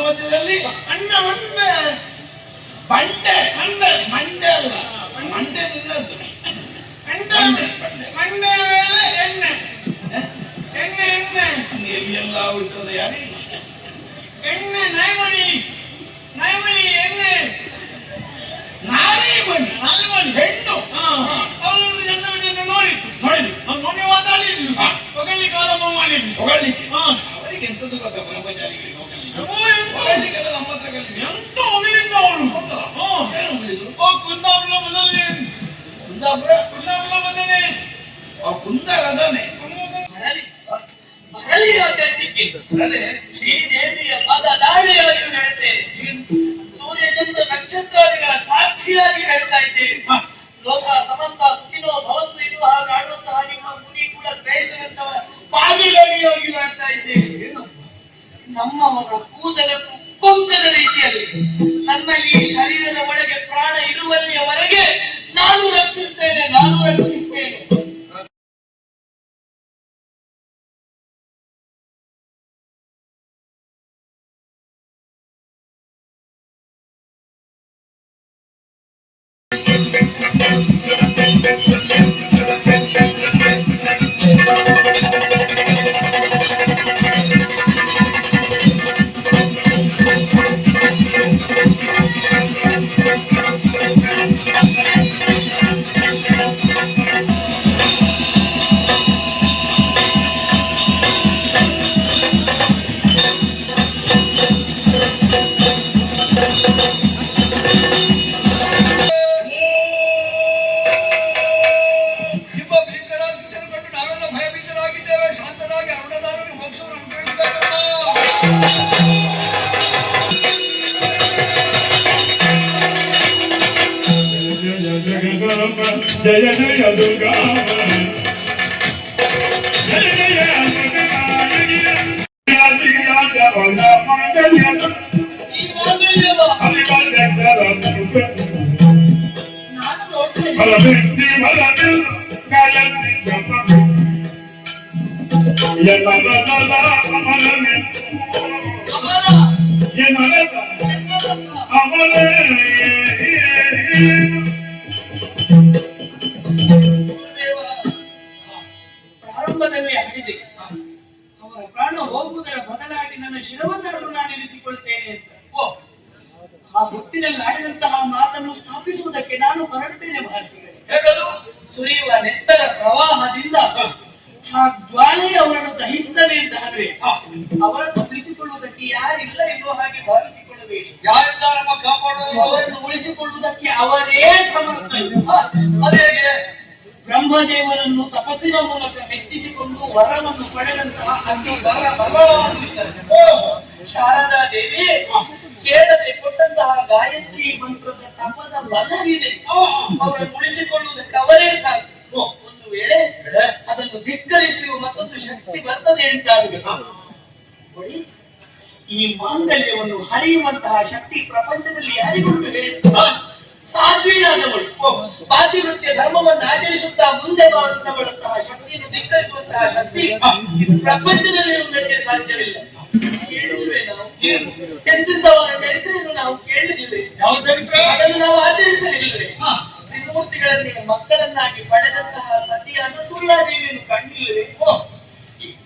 ಮಧ್ಯದಲ್ಲಿ ಅಣ್ಣ ಮಂಡೆ ಬಂಡೆ ಮಂಡೆ ಮಂಡೆ ಅಲ್ಲ ಮಂಡೆ ನಿನ್ನದ್ದು ಮಂಡೆ ಮೇಲೆ ಎಣ್ಣೆ ಎಣ್ಣೆ ಎಣ್ಣೆ ಎಲ್ಲ ಉಳ್ತದೆ ಯಾರು ಎಣ್ಣೆ ನಾಯ್ಮಣಿ ನಾಯ್ಮಣಿ ಎಣ್ಣೆ ನಾಯಿಮಣಿ ನಾಲ್ಮಣಿ ಹೆಣ್ಣು ಅವಳು ಜನವನ್ನ ನೋಡಿದ್ದು ಮೊನ್ನೆ ಮಾತಾಡಿದ್ರು ಹೊಗಲಿ ಕಾಲ ಮಾಡಿದ್ರು ಹೊಗಳಿಕೆ ಅವರಿಗೆ ಎಂತದ್ದು ಗೊತ್ತಾ ಬ್ರಹ್ಮಚಾರಿಗಳಿಗೆ ಹೊಗಳಿಕೆಲ್ಲ ನಮ್ಮ ಹತ್ರ ಕಲಿಗೆ ಎಂತ ಹೊಗಳಿದ್ದ ಅವಳು ಏನು ಹೊಗಳಿದ್ರು ಕುಂದಾಪುರ ಬದಲೇ ಕುಂದಾಪುರ ಬದಲೇ ಕುಂದರದನೆ ಮರಳಿಯ ಚಂಡಿಕೆ ಶ್ರೀದೇವಿಯ ಪದ ದಾಳಿಯಾಗಿ ಹೇಳ್ತೇನೆ. ಸೂರ್ಯಚಂದ್ರ ನಕ್ಷತ್ರಾದಿಗಳ ಸಾಕ್ಷಿಯಾಗಿ ಹೇಳ್ತಾ ಇದ್ದೇವೆ. ಲೋಕ ಸಮಸ್ತ ಸುಖಿನೋ ಭವಂತು ಇದು ಹಾಗಾಡುವಂತಹ ನಿಮ್ಮ ಮುನಿ ಕೂಡ ಶ್ರೇಷ್ಠರಂತವರ ಪಾದಗಳಿಯಾಗಿ ಮಾಡ್ತಾ ಇದ್ದೇವೆ. ನಮ್ಮವರ ಕೂದಲ ಕೊಂಕದ ರೀತಿಯಲ್ಲಿ ನನ್ನ ಈ ಶರೀರದ ಒಳಗೆ ಪ್ರಾಣ ಇರುವಲ್ಲಿಯವರೆಗೆ ನಾನು ರಕ್ಷಿಸ್ತೇನೆ. ಜಯ ಜಯ ದುರ್ಗಾ ಜಯ ಜಯ ಪ್ರಾರಂಭದಲ್ಲಿ ಹಾಕಿದೆ ಅವರ ಪ್ರಾಣ ಹೋಗುವುದರ ಬದಲಾಗಿ ನನ್ನ ಶಿರವನ್ನಾದರೂ ನಾನು ಇರಿಸಿಕೊಳ್ತೇನೆ ಅಂತ. ಆ ಹೊತ್ತಿನಲ್ಲಿ ಆಡಿದಂತಹ ಮಾತನ್ನು ಸ್ಥಾಪಿಸುವುದಕ್ಕೆ ನಾನು ಹೊರಡ್ತೇನೆ ಮಹರ್ಷಿಗಳೇ. ಸುರಿಯುವ ನೆತ್ತರ ಪ್ರವಾಹದಿಂದ ಆ ಜ್ವಾಲೆ ಅವರನ್ನು ದಹಿಸ್ತದೆ ಅಂತ ಆದ್ರೆ ಅವರನ್ನು ಉಳಿಸಿಕೊಳ್ಳುವುದಕ್ಕೆ ಯಾರಿಲ್ಲ ಎನ್ನುವ ಹಾಗೆ ಭಾವಿಸಿಕೊಳ್ಳಬೇಕು. ಅವರನ್ನು ಉಳಿಸಿಕೊಳ್ಳುವುದಕ್ಕೆ ಅವರೇ ಸಮರ್ಥ. ಅದೇ ಬ್ರಹ್ಮದೇವರನ್ನು ತಪಸ್ಸಿನ ಮೂಲಕ ಮೆಚ್ಚಿಸಿಕೊಂಡು ವರವನ್ನು ಪಡೆದಂತಹ ಅತಿ ಶಾರದಾ ದೇವಿ ಕೇಳದೆ ಕೊಟ್ಟಂತಹ ಗಾಯತ್ರಿ ಮಂತ್ರದ ತಪದ ಬಲವಿದೆ. ಅವರನ್ನು ಉಳಿಸಿಕೊಳ್ಳುವುದಕ್ಕೆ ಅವರೇ ಸಾಕು. ಒಂದು ವೇಳೆ ಅದನ್ನು ಧಿಕ್ಕರಿಸುವ ಮತ್ತೊಂದು ಶಕ್ತಿ ಬರ್ತದೆ ಅಂತಾಗಬೇಕು. ಈ ಮಾಂಗಲ್ಯವನ್ನು ಹರಿಯುವಂತಹ ಶಕ್ತಿ ಪ್ರಪಂಚದಲ್ಲಿ ಯಾರಿಗುಂಟು ಹೇಳಿ? ಸಾಧ್ವಿಯಾದವಳು ಪಾತಿವೃತ್ಯ ಧರ್ಮವನ್ನು ಆಚರಿಸುತ್ತಾ ಮುಂದೆ ಬರುವಂತಹ ಶಕ್ತಿಯನ್ನು ಧಿಕ್ಕರಿಸುವಂತಹ ಶಕ್ತಿ ಪ್ರಪಂಚದಲ್ಲಿರುವುದಕ್ಕೆ ಸಾಧ್ಯವಿಲ್ಲ. ಕೇಳಿಲ್ವೇ ನಾವು? ಎಂತಿದ್ದವರ ಚರಿತ್ರೆಯನ್ನು ನಾವು ಕೇಳಿಲ್ವೇ? ಅದನ್ನು ನಾವು ಆಚರಿಸಲಿಲ್ಲವೇ? ತ್ರಿಮೂರ್ತಿಗಳಲ್ಲಿ ಮಕ್ಕಳನ್ನಾಗಿ ಪಡೆದಂತಹ ಸತಿಯಾದ ಸುಳ್ಳಾದೇವಿಯನ್ನು ಕಂಡಿಲ್ಲವೇ?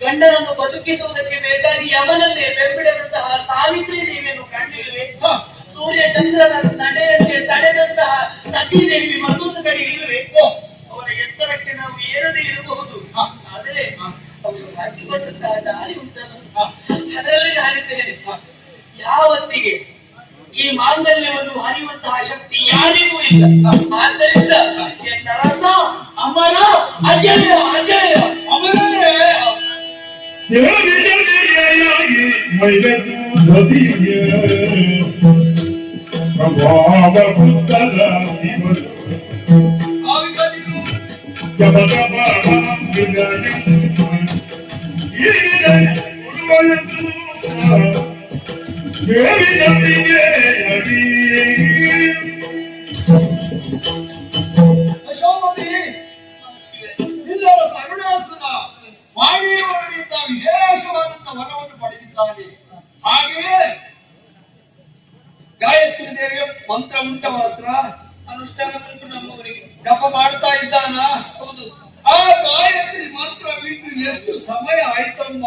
ಗಂಡನನ್ನು ಬದುಕಿಸುವುದಕ್ಕೆ ಬೇಕಾಗಿ ಯಮನನ್ನೇ ಬೆಂಬಿಡದಂತಹ ಸಾವಿತ್ರಿ ದೇವಿಯನ್ನು ಕಂಡಿಲ್ಲವೇ? ಸೂರ್ಯ ಚಂದ್ರನ ನಡೆಯಂತೆ ತಡೆದಂತಹ ಸತೀದೇವಿ ಮತ್ತೊಂದು ಕಡೆ ಇಲ್ಲವೇ? ಅವರ ಎತ್ತರಕ್ಕೆ ನಾವು ಏರದೇ ಇರಬಹುದು, ಆದರೆ ಅವರು ಹಾಕಿಕೊಂಡಂತಹ ದಾರಿ ಉಂಟಲ್ಲ, ಅದರಲ್ಲಿ ಹಾರಿದ್ದೇನೆ. ಯಾವತ್ತಿಗೆ ಈ ಮಾಂಗಲ್ಯವನ್ನು ಹರಿಯುವಂತಹ ಶಕ್ತಿ ಯಾರಿಗೂ ಇಲ್ಲ. ಆದ್ದರಿಂದ ಎನ್ನ ರಸ ಅಮರ ಅಜಯ ಅಜಯ ಅಮರನೇ ಪ್ರಭಾವ ಪುತ್ರ ಎಲ್ಲರ ಕರುಣಾಸನ ವಾಣಿಯವರಿಂದ ವಿಶೇಷವಾದಂತಹ ವರವನ್ನು ಪಡೆದಿದ್ದಾನೆ. ಹಾಗೆಯೇ ಮಂತ್ರ ಉಂಟವ ಹತ್ರ? ಅನುಷ್ಠಾನ ಉಂಟು ನಮ್ಮವರಿಗೆ. ಜಪ ಮಾಡ್ತಾ ಇದ್ದಾನ? ಹೌದು. ಆ ಗಾಯತ್ರಿ ಮಂತ್ರ ಬಿಟ್ಟು ಎಷ್ಟು ಸಮಯ ಆಯ್ತಮ್ಮ?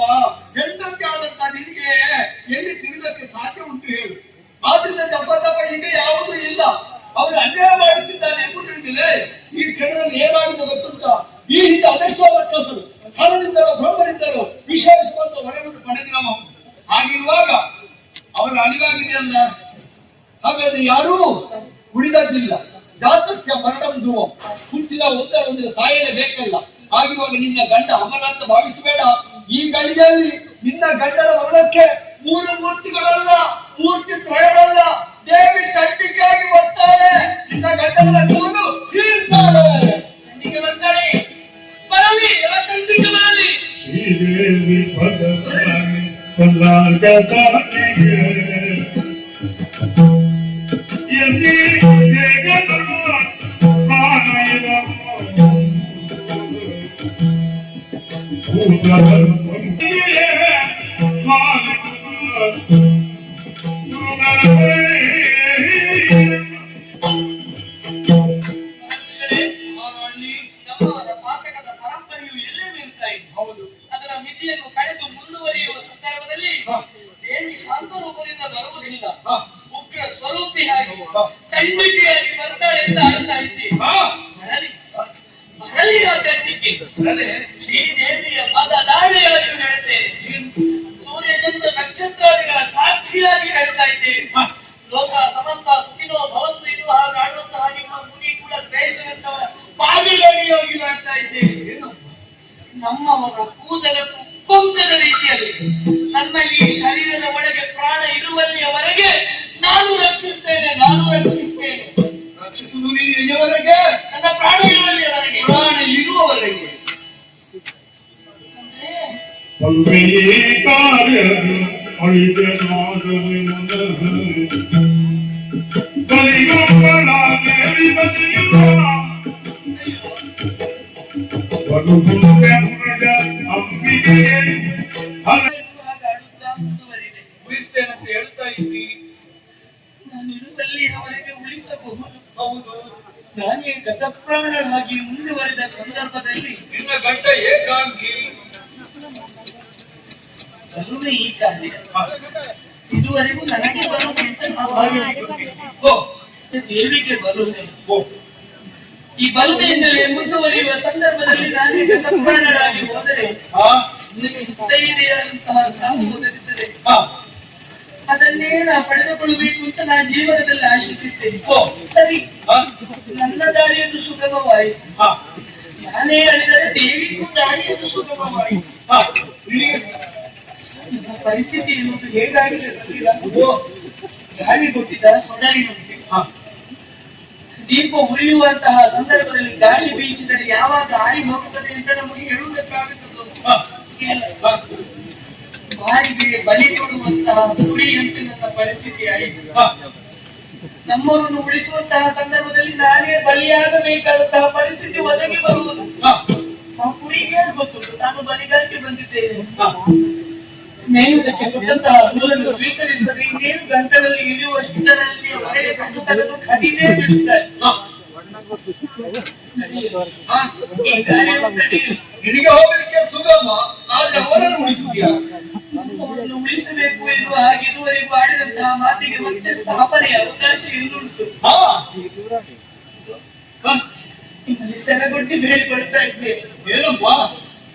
ಹೆಂಡತಿ ಆದಂತ ನಿನಗೆ ಎಲ್ಲಿ ತಿರುಗಕ್ಕೆ ಸಾಧ್ಯ ಉಂಟು ಹೇಳು? ಆದ್ರಿಂದ ಜಪ ತಪ ಈಗ ಯಾವುದೂ ಇಲ್ಲ. ಅವನು ಅನ್ಯಾಯ ಮಾಡುತ್ತಿದ್ದಾನೆ ಎಂಬುದಿಲ್ಲ. ಈ ಕ್ಷಣದಲ್ಲಿ ಏನಾಗಿದೆ ಗೊತ್ತುಂಟ? ಈ ಹಿಂದೆ ಅದೆಷ್ಟೋ ರಕ್ಕಸರು ಹರನಿಂದಲೋ ಬ್ರಹ್ಮನಿಂದಲೋ ವಿಶೇಷವಾದ ವರವನ್ನು ಪಡೆದಿರುವ. ಹಾಗಿರುವಾಗ ಅವರ ಅಳಿವಾಗಿದೆಯಲ್ಲ, ಹಾಗಾದ್ರೆ ಯಾರೂ ಉಳಿದದ್ದಿಲ್ಲ. ಜಾತಸ್ಯ ಮರಣಂ ಧ್ರುವಂ, ಹುಟ್ಟಿದ ಒಂದರೊಂದಿಗೆ ಸಾಯಲೇಬೇಕಲ್ಲ. ಹಾಗಿರುವಾಗ ನಿನ್ನ ಗಂಡ ಅಮರ ಅಂತ ಭಾವಿಸಬೇಡ. ಈ ಗಳಿಗೆಯಲ್ಲಿ ನಿನ್ನ ಗಂಡನ ಮರಣಕ್ಕೆ 3 ಮೂರ್ತಿಗಳಲ್ಲ, ಮೂರ್ತಿ ತ್ರಯರಲ್ಲ, ದೇವಿ ಚಂಡಿಕೆಯಾಗಿ ಬರ್ತಾಳೆ. ನಿನ್ನ ಗಂಡನ ರಕ್ತವನ್ನು ಸೀರ್ತಾಳೆ. ಚಂಡಿಕೆ ಬರ್ತಾಳೆ, ಬರಲಿ, ಆ ಚಂಡಿಕೆ ಬರಲಿ. ಶ್ರೀದೇವಿ ಪದರಾಣಿ ಪದಾರ್ಥಾನಿಗೆ ಎಲ್ಲಿ ಜಗದಮ್ಮ ಮಾನವ ಭೂತವಂತಿಯೇ ಮಾನವ ನಮ್ಮವರ ಪಾತಕದ ಪರಂಪರೆಯು ಎಲ್ಲೇ ಬೀಳ್ತಾ ಇದೆ. ಹೌದು. ಅದರ ಮಿತಿಯನ್ನು ಕಳೆದು ಮುಂದುವರಿಯುವ ಸಂದರ್ಭದಲ್ಲಿ ದೇವಿ ಶಾಂತ ರೂಪದಿಂದ ಬರುವುದಿಲ್ಲ, ಉಗ್ರ ಸ್ವರೂಪಿಯಾಗಿ ಚಂಡಿಕೆಯಾಗಿ ಬರ್ತಾಳೆ ಅಂತ ಹೇಳ್ತಾ ಇದ್ದೀವಿ. ಬರಲಿ, ಬರಲಿ ಆ ಚಂಡಿಕೆ. ಶ್ರೀದೇವಿಯ ಪದ ದಾಳಿಯಾಗಿ ಹೇಳ್ತೇನೆ. ಸೂರ್ಯಚಂದ್ರ ನಕ್ಷತ್ರಾದಿಗಳ ಸಾಕ್ಷಿಯಾಗಿ ಹೇಳ್ತಾ ಇದ್ದೇವೆ. ಲೋಕ ಸಮಸ್ತ ಸುಖಿನೋ ಭವಂತು ಇದು ಹಾಗಾಡುವಂತಹ ನಿಮ್ಮ ಮುನಿ ಕೂಡ ಶ್ರೇಷ್ಠವೆಂದವರ ಪಾದಗಳಿಯಾಗಿ ಮಾಡ್ತಾ ಇದ್ದೇವೆ. ನಮ್ಮವರ ಕೂದಲನ್ನು ಕೊಂಕದ ರೀತಿಯಲ್ಲಿ ನನ್ನ ಈ ಶರೀರದ ಒಳಗೆ ಪ್ರಾಣ ಇರುವಲ್ಲಿಯವರೆಗೆ ನಾನು ರಕ್ಷಿಸ್ತೇನೆ, ನಾನು ರಕ್ಷಿಸ್ತೇನೆ. ರಕ್ಷಿಸುವುದು ನೀನು ಎಲ್ಲಿಯವರೆಗೆ? ನನ್ನ ಪ್ರಾಣ ಇರುವಲ್ಲಿಯವರೆಗೆ. ಪ್ರಾಣ ಇರುವವರೆಗೆ. ಪಲ್ವೆಯೇ ಕಾರ್ಯ ಅಳಿದನಾದವಿ ಮನಃ ಕಲಿಯುಗಗಳ ದೇವಿ ಬದಿಯುವ ಅಂಬಿಗೆ ಹಾಗಾಡುತ್ತಾ ಮುಂದುವರಿದೆ. ಉಳಿಸ್ತೇನಂತ ಹೇಳ್ತಾ ಇದ್ದೀನಿ. ನಾನು ಇರುವಲ್ಲಿಯವರೆಗೆ ಉಳಿಸಬಹುದು. ಹೌದು. ನಾನೇ ಗತಪ್ರಾಣನಾಗಿ ಮುಂದುವರಿದ ಸಂದರ್ಭದಲ್ಲಿ ನಿನ್ನ ಗಂಡ ಏಕಾಂಗಿ. ಕರುಣೆ ಈ ಕಾರ್ಯ ಇದುವರೆಗೂ ನನಗೆ ಬರುವುದೆಂತ ನಾವು ಭಾವಿಸಿಕೊಂಡೆ. ದೇವಿಗೆ ಬರುವುದೇ ಈ ಬಲುಮೆಯಿಂದಲೇ ಮುಂದುವರಿಯುವ ಸಂದರ್ಭದಲ್ಲಿ ನಾನೇ ಗತಪ್ರಾಣನಾಗಿ ಹೋದರೆ ನಿನಗೆ ಮುತ್ತೈದೆಯಂತಹ ಸಾವು ಒದಗುತ್ತದೆ. ಅದನ್ನೇ ನಾ ಪಡೆದುಕೊಳ್ಳಬೇಕು ಅಂತ ನಾನು ಜೀವನದಲ್ಲಿ ಆಶಿಸಿದ್ದೇನೆ. ಸರಿ, ನನ್ನ ದಾರಿಯನ್ನು ಸುಗಮವಾಯಿತು. ನಾನೇ ಅಳಿದರೆ ದೇವಿಗೂ ದಾರಿಯನ್ನು ಸುಗಮವಾಯಿತು. ಪರಿಸ್ಥಿತಿ ಎನ್ನುವುದು ಹೇಗಾಗಿದೆ ಗೊತ್ತಿಲ್ಲ. ಗಾಳಿ ಕೊಟ್ಟಿದ್ದ ಸೊಡರಿನಂತೆ ದೀಪ ಉರಿಯುವಂತಹ ಸಂದರ್ಭದಲ್ಲಿ ಗಾಳಿ ಬೀಸಿದರೆ ಯಾವಾಗ ಆರಿ ಹೋಗುತ್ತದೆ ಅಂತ ನಮಗೆ ಹೇಳುವುದಕ್ಕಾಗುತ್ತದೆ. ಬಾರಿಗೆ ಬಲಿ ಕೊಡುವಂತಹ ಕುರಿಯಂತೆ ನನ್ನ ಪರಿಸ್ಥಿತಿ ಆಯಿತು. ನಮ್ಮವರನ್ನು ಉಳಿಸುವಂತಹ ಸಂದರ್ಭದಲ್ಲಿ ನಾನೇ ಬಲಿಯಾಗಬೇಕಾದಂತಹ ಪರಿಸ್ಥಿತಿ ಒದಗಿ ಬರುವುದು. ಆ ಕುರಿಗೆ ಗೊತ್ತುಂಟು ನಾನು ಬಲಿಗಾರಿಕೆ ಬಂದಿದ್ದೇನೆ. ಮೇಯುವುದಕ್ಕೆ ಕೊಟ್ಟಂತಹ ನೂಲನ್ನು ಸ್ವೀಕರಿಸಿದರೆ ಇನ್ನೇನು ಗಂಟಲಲ್ಲಿ ಇಳಿಯುವಷ್ಟರಲ್ಲಿ ಹೊರಗೆ ಕಂಡು ತನಕ ಕಡಿಮೆ ಬಿಡುತ್ತಾರೆ. ನಿನಗೆ ಹೋಗಲಿಕ್ಕೆ ಸುಗಮ, ಆದ್ರೆ ಅವರನ್ನು ಉಳಿಸುತ್ತೀಯ. ಅವರನ್ನು ಉಳಿಸಬೇಕು ಎನ್ನುವ ಹಾಗೆ ಇದುವರೆಗೂ ಆಡಿದಂತಹ ಮಾತಿಗೆ ಮತ್ತೆ ಸ್ಥಾಪನೆಯ ಅವಕಾಶ ಇನ್ನುಂಟು. ನಿಮ್ಮಲ್ಲಿ ಸೆರಗೊಟ್ಟಿ ಬೇಡಿಕೊಳ್ತಾ ಇದ್ದೇನೆ. ಏನಪ್ಪ?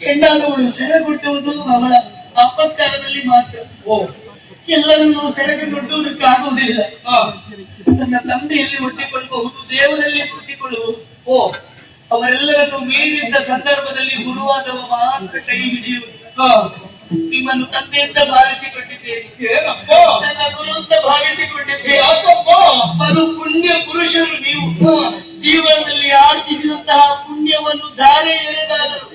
ಹೆಣ್ಣಾದವಳು ಸೆರಗೊಟ್ಟುವುದು ಅವಳ ಅಪಕಾರದಲ್ಲಿ ಮಾತ್ರ. ಎಲ್ಲರನ್ನು ಸೆರಗೊಟ್ಟುವುದಕ್ಕಾಗುವುದಿಲ್ಲ. ತನ್ನ ತಂದೆಯಲ್ಲಿ ಒಟ್ಟಿಕೊಳ್ಳಬಹುದು, ದೇವರಲ್ಲಿ ಒಟ್ಟಿಕೊಳ್ಳಬಹುದು. ಅವರೆಲ್ಲರನ್ನು ಮೀರಿದ್ದ ಸಂದರ್ಭದಲ್ಲಿ ಗುರುವಾದವ ಮಾತ್ರ ಕೈ ಹಿಡಿಯುವುದು. ನಿಮ್ಮನ್ನು ತಂದೆ ಅಂತ ಭಾವಿಸಿಕೊಂಡಿದ್ದೇನೆ, ನನ್ನ ಗುರು ಅಂತ ಭಾವಿಸಿಕೊಂಡಿದ್ದೇನೆ. ಬಲು ಪುಣ್ಯ ಪುರುಷರು ನೀವು. ಜೀವನದಲ್ಲಿ ಆರ್ಜಿಸಿದಂತಹ ಪುಣ್ಯವನ್ನು ಧಾರೆ ಎರೆದಾದರು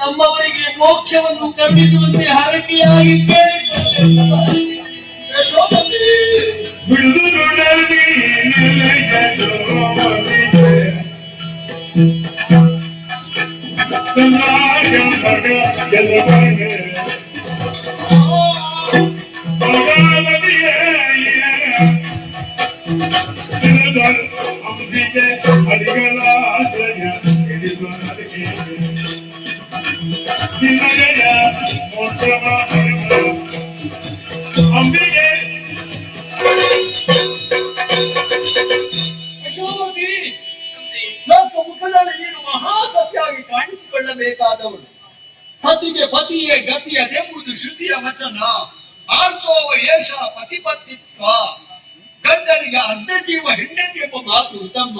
ನಮ್ಮವರಿಗೆ ಮೋಕ್ಷವನ್ನು ಕರುಣಿಸುವಂತೆ ಹರಕೆಯಾಗಿದ್ದೇನೆ. Bye. ನಿನ್ನಯ ಮೋಕ್ಷ ಅಂಬಿಗೆ ಯಶೋಮತಿ, ಲೋಕ ಮುಖದಲ್ಲಿ ನೀನು ಮಹಾಸತ್ಯಾಗಿ ಕಾಣಿಸಿಕೊಳ್ಳಬೇಕಾದವಳು. ಸತಿಗೆ ಪತಿಯೇ ಗತಿಯದೆಂಬುದು ಶ್ರುತಿಯ ವಚನ. ಆರ್ತೋವ ಏಷ ಪತಿಪತ್ತಿತ್ವ. ಗಂಡನಿಗೆ ಅರ್ಧ ಜೀವ ಹೆಂಡತಿ ಎಂಬ ಮಾತು ತಮ್ಮ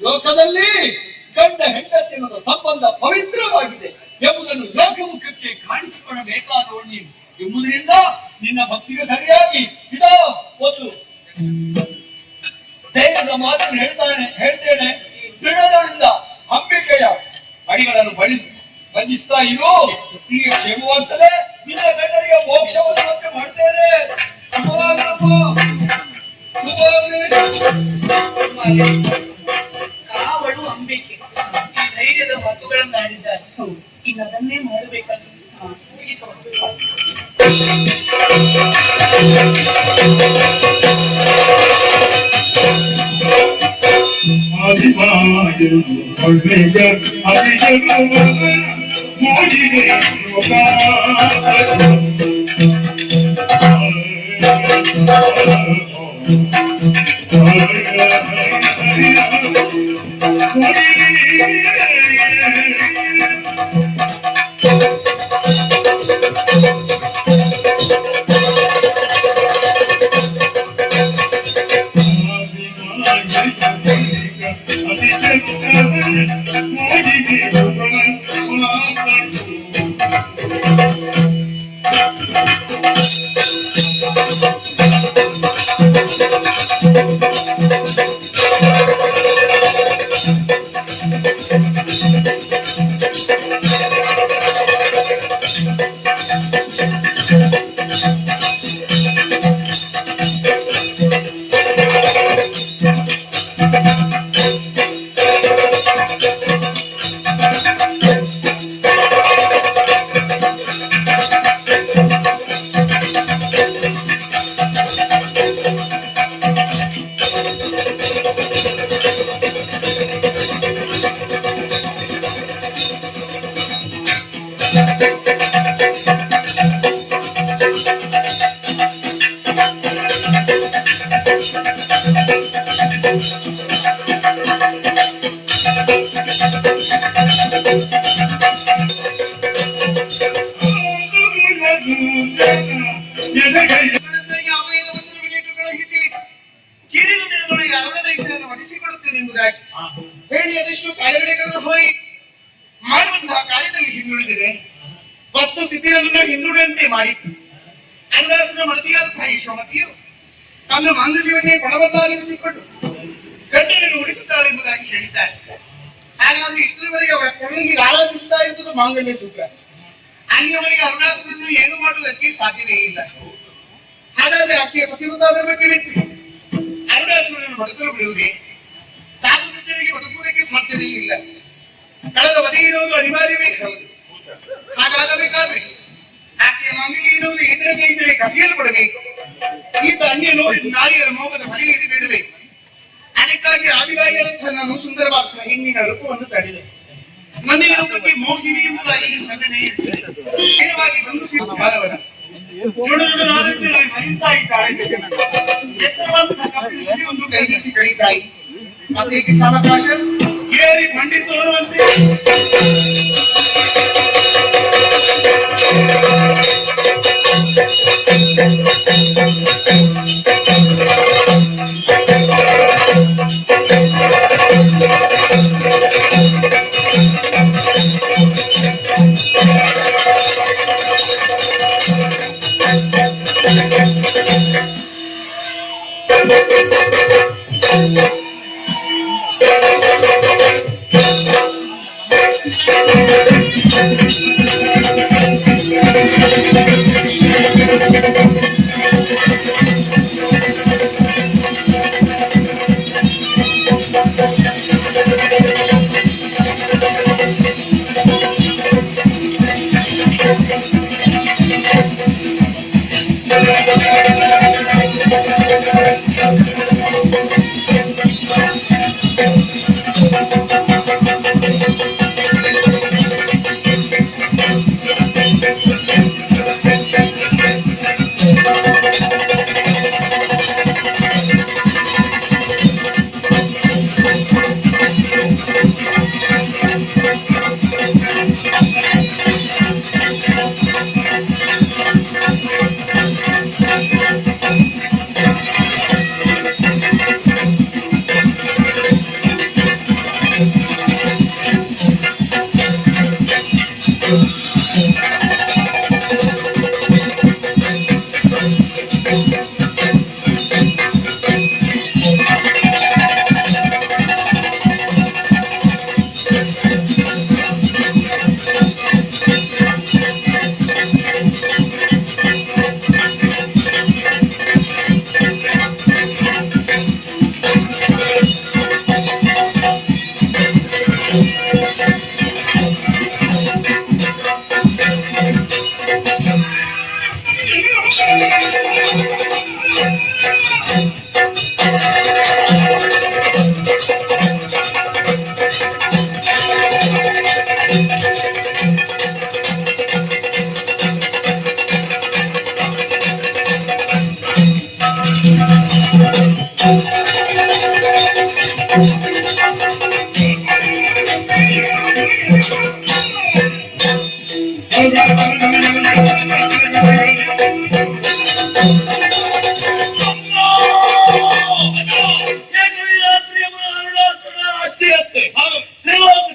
ಲೋಕದಲ್ಲಿ ಗಂಡ ಹೆಂಡತಿ ಎನ್ನುವ ಸಂಬಂಧ ಪವಿತ್ರವಾಗಿದೆ ಎಂಬುದನ್ನು ಲೋಕಮುಖಕ್ಕೆ ಕಾಣಿಸಿಕೊಳ್ಳಬೇಕಾದವಳು ನೀನು ಎಂಬುದರಿಂದ ನಿನ್ನ ಭಕ್ತಿಗೆ ಸರಿಯಾಗಿ ಇದೋ ಒಂದು ಧೈರ್ಯದ ಮಾತನ್ನು ಹೇಳ್ತೇನೆ. ದೃಢದಿಂದ ಅಂಬಿಕೆಯ ಅಡಿಗಳನ್ನು ಬಂಧಿಸ್ತಾ ಇರು. ನಿನಗೆ ಕ್ಷೇಮವಾಗ್ತದೆ. ನಿನ್ನ ಗಂಡನಿಗೆ ಮೋಕ್ಷವನ್ನು ಮಾಡ್ತೇನೆ. ಕಾವಳು ಅಂಬಿಕೆ ಈ ಧೈರ್ಯದ ಮಾತುಗಳನ್ನು ಆಡಿದ್ದಾರೆ. ಇನ್ನು ಅದನ್ನೇ ಮಾಡಬೇಕಾದ್ರೆ ಆದಿವಾಯರು ಒಳ್ಳೆಯ ಅದಿಯರು ಮೋಜಿಗೆ ಒದಗಿಸಿಕೊಡುತ್ತೇನೆ ಎಂಬುದಾಗಿ ಹೇಳಿ ಅದೆಷ್ಟು ಕಾರ್ಯಗಳನ್ನು ಹೋಗಿ ಮಾಡುವಂತಹ ಕಾರ್ಯದಲ್ಲಿ ಹಿಂದುಳಿದಿದೆ. ವಸ್ತು ಸ್ಥಿತಿಯನ್ನು ಹಿಂದುಳಿದಂತೆ ಮಾಡಿತ್ತು. ಅಂದಾಜಿನ ಮಡದಿಯಾದಂತಹ ಯಶೋಮತಿಯು ತನ್ನ ಮಾಂಗಲ್ಯವನ್ನೇ ಕೊಡಬದ್ದಾಗಿರಿಸಿಕೊಂಡು ಗಂಡನನ್ನು ಉಳಿಸುತ್ತಾಳೆ ಎಂಬುದಾಗಿ ಹೇಳಿದ್ದಾರೆ. ಹಾಗಾದ್ರೆ ಇಷ್ಟರವರೆಗೆ ಅವರ ಕೊಡಲಿಗೆ ಆರಾಧಿಸುತ್ತಾ ಇರುವುದು ಮಾಂಗಲ್ಯ ಸೂತ್ರ. ಅಲ್ಲಿಯವರೆಗೆ ಅರುಣಾಸುರನ್ನು ಏನು ಮಾಡುವುದಕ್ಕೆ ಸಾಧ್ಯವೇ ಇಲ್ಲ. ಹಾಗಾದ್ರೆ ಆಕೆಯ ಪತಿವ್ರತಾದ ಬಗ್ಗೆ ವ್ಯಕ್ತಿ ಅರುಣಾಸುರನನ್ನು ಬದುಕಲು ಬಿಡುವುದೇ? ಸಾಧು ಸಜ್ಜನಿಗೆ ಬದುಕುವುದಕ್ಕೆ ಸಾಧ್ಯವೇ ಇಲ್ಲ. ಕಳೆದ ವಧೆ ಇರುವುದು ಅನಿವಾರ್ಯವೇ ಹೌದು. ಹಾಗಾಗಬೇಕಾದ್ರೆ ಆಕೆಯ ಮಾಂಗಲ್ಯ ಇರುವುದು ಇದರಲ್ಲಿ ಕಥೆಯಲ್ಲಿ ಪಡಬೇಕು. ಈತ ಅನ್ಯ ನೋಡಿ ನಾರಿಯರ ಮೋಹದ ಹೊಲೆಯಲ್ಲಿ ಬೀಳಬೇಕು. ಅದಕ್ಕಾಗಿ ಆದಿಗಾಯಿಯರಂತಹ ನಾನು ಸುಂದರವಾದ ಹೆಣ್ಣಿನ ರೂಪವನ್ನು ತಡೆದೆ. ನನ್ನ ರೂಪಕ್ಕೆ ಮೋಹಿನಿ ಎಂಬುದಾಗಿ ಸಂಘಟನೆ ಇರ್ತದೆ. ನೇರವಾಗಿ ಬಂಧಿಸಿದ ಕಾಲವನ ಮರಿತಾ ಇದ್ದಾಳೆ. ಎತ್ತರವಾದ ಕಪ್ಪಿಸಿ ಒಂದು ಕೈಗೀಸಿ ಕರೀತಾಯಿ ಅದಕ್ಕೆ ಅವಕಾಶ ಏರಿ ಖಂಡಿಸುವಂತೆ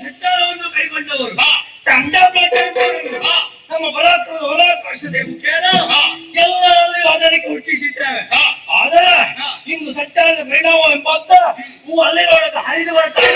ಸಂಚಾರವನ್ನು ಕೈಗೊಂಡವರು ತಂಡ ನಮ್ಮ ಬಲಾತ್ಮದ ಬಲಾಕಾಶದ ಮುಖೇನ ಎಲ್ಲರಲ್ಲಿಯೂ ಅದಕ್ಕೆ ಹುಟ್ಟಿಸಿದ್ದೇವೆ. ಆದರೆ ಇಂದು ಸಂಚಾರದ ಪರಿಣಾಮ ಎಂಬಂತ ಹೂ ಅಲ್ಲಿರೊಳಗೆ ಹರಿದು ಬರ್ತಾರೆ.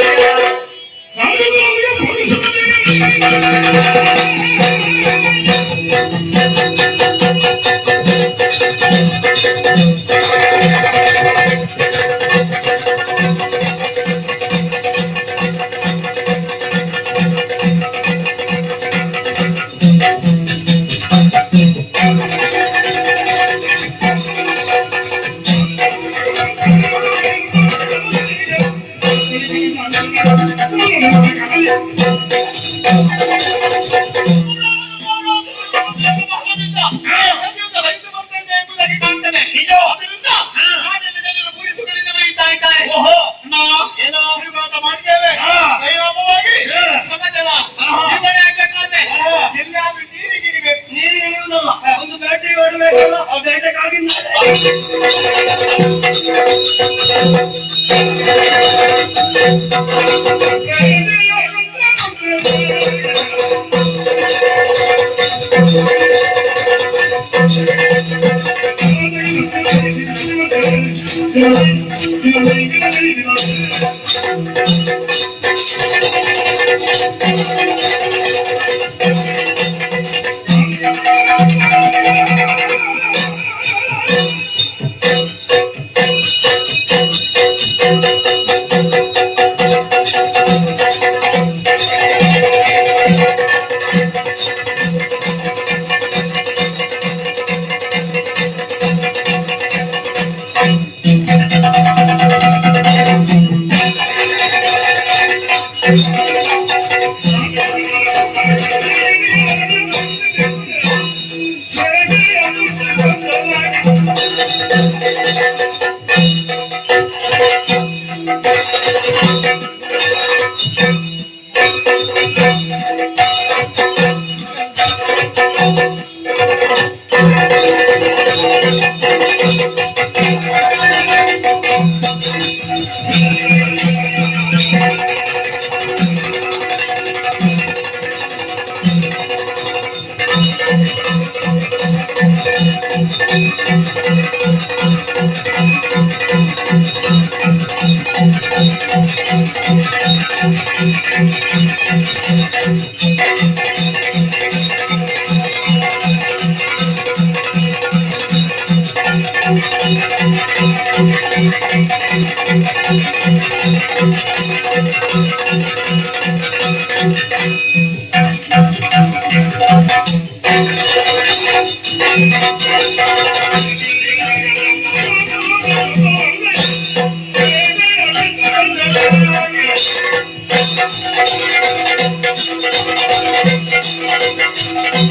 ಒಂದು ಬೇಟೆ ಹೊಡಬೇಕಲ್ಲ, ಆ ಬೇಟೆಗಾಗಿ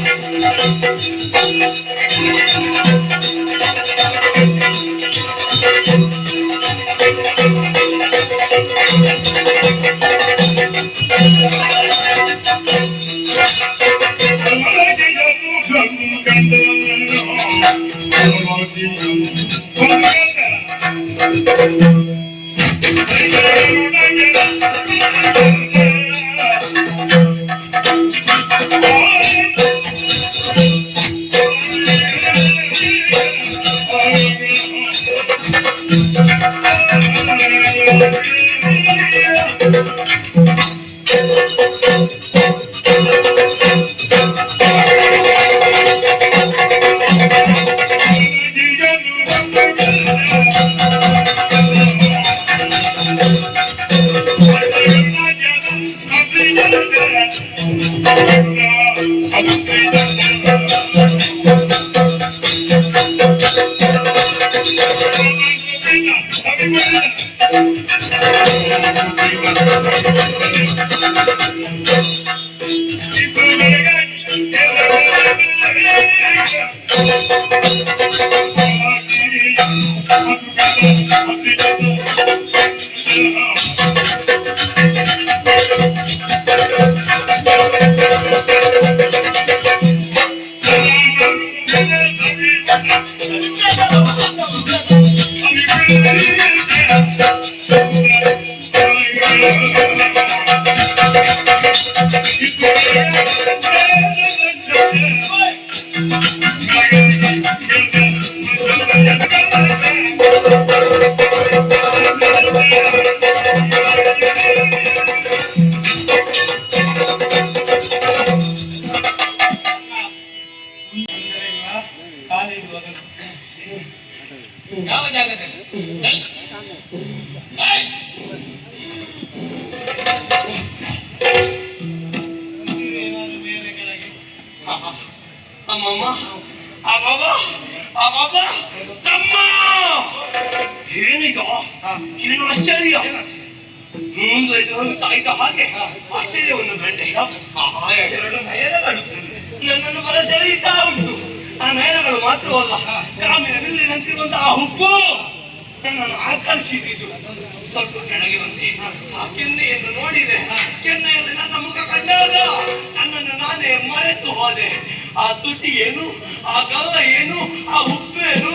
Thank you. ಯಾವ ಜಾಗದಲ್ಲಿ ಅಮ್ಮಮ್ಮ ಅಬ್ಬಬ್ಬ ಅಬ್ಬಬ್ಬ ತಮ್ಮ ಏನಿದು ಏನು ಆಶ್ಚರ್ಯ ಮುಂದುವರೆದು ತಾಯ್ದ ಹಾಗೆ ಆಶ್ಚರ್ಯವನ್ನು ಕಂಡೆ ಎರಡು ನಯನಗಳು ನನ್ನನ್ನು ಬರಸೆಳೆಯುತ್ತಾ ಉಂಟು ಆ ನಯನಗಳು ಮಾತ್ರವಲ್ಲ ಕಾಮಿನ ಬಿಲ್ಲಿನಂತಿರುವಂತಹ ಹುಬ್ಬು ನನ್ನನ್ನು ಆಕರ್ಷಿಸಿತು ಸ್ವಲ್ಪ ಕೆಳಗೆ ಬಂದೆ ಆ ಕೆನ್ನೆಯನ್ನು ನೋಡಿದೆ ಕೆನ್ನೆಯಲ್ಲಿ ನನ್ನ ಮುಖ ಕಂಡಾಗ ನನ್ನನ್ನು ನಾನೇ ಮರೆತು ಹೋದೆ ಆ ತುಟಿ ಏನು ಆ ಗಲ್ಲ ಏನು ಆ ಹುಬ್ಬೇನು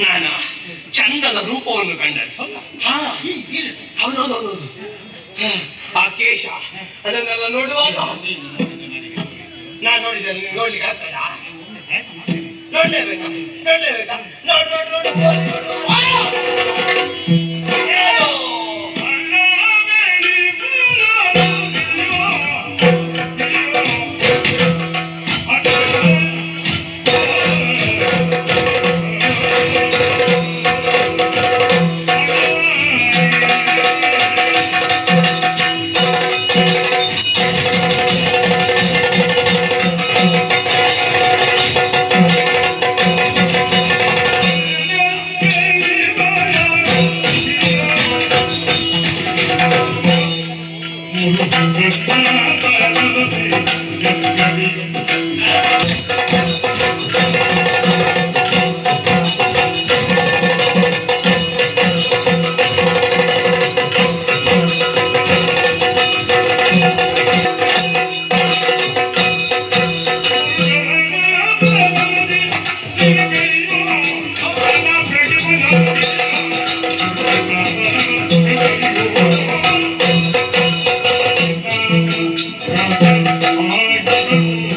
ನಾನ ಚಂದದ ರೂಪವನ್ನು ಕಂಡೆ ಹೌದೌದೌದು ಆ ಕೇಶ ಅದನ್ನೆಲ್ಲ ನೋಡುವಾಗ ನಾನು ನೋಡಿದೆ ನೋಡ್ಲಿಕ್ಕೆ ಆಗ್ತದಾ ನೋಡ್ಲೇಬೇಕಾ ನೋಡು ನೋಡು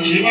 ಶಿವ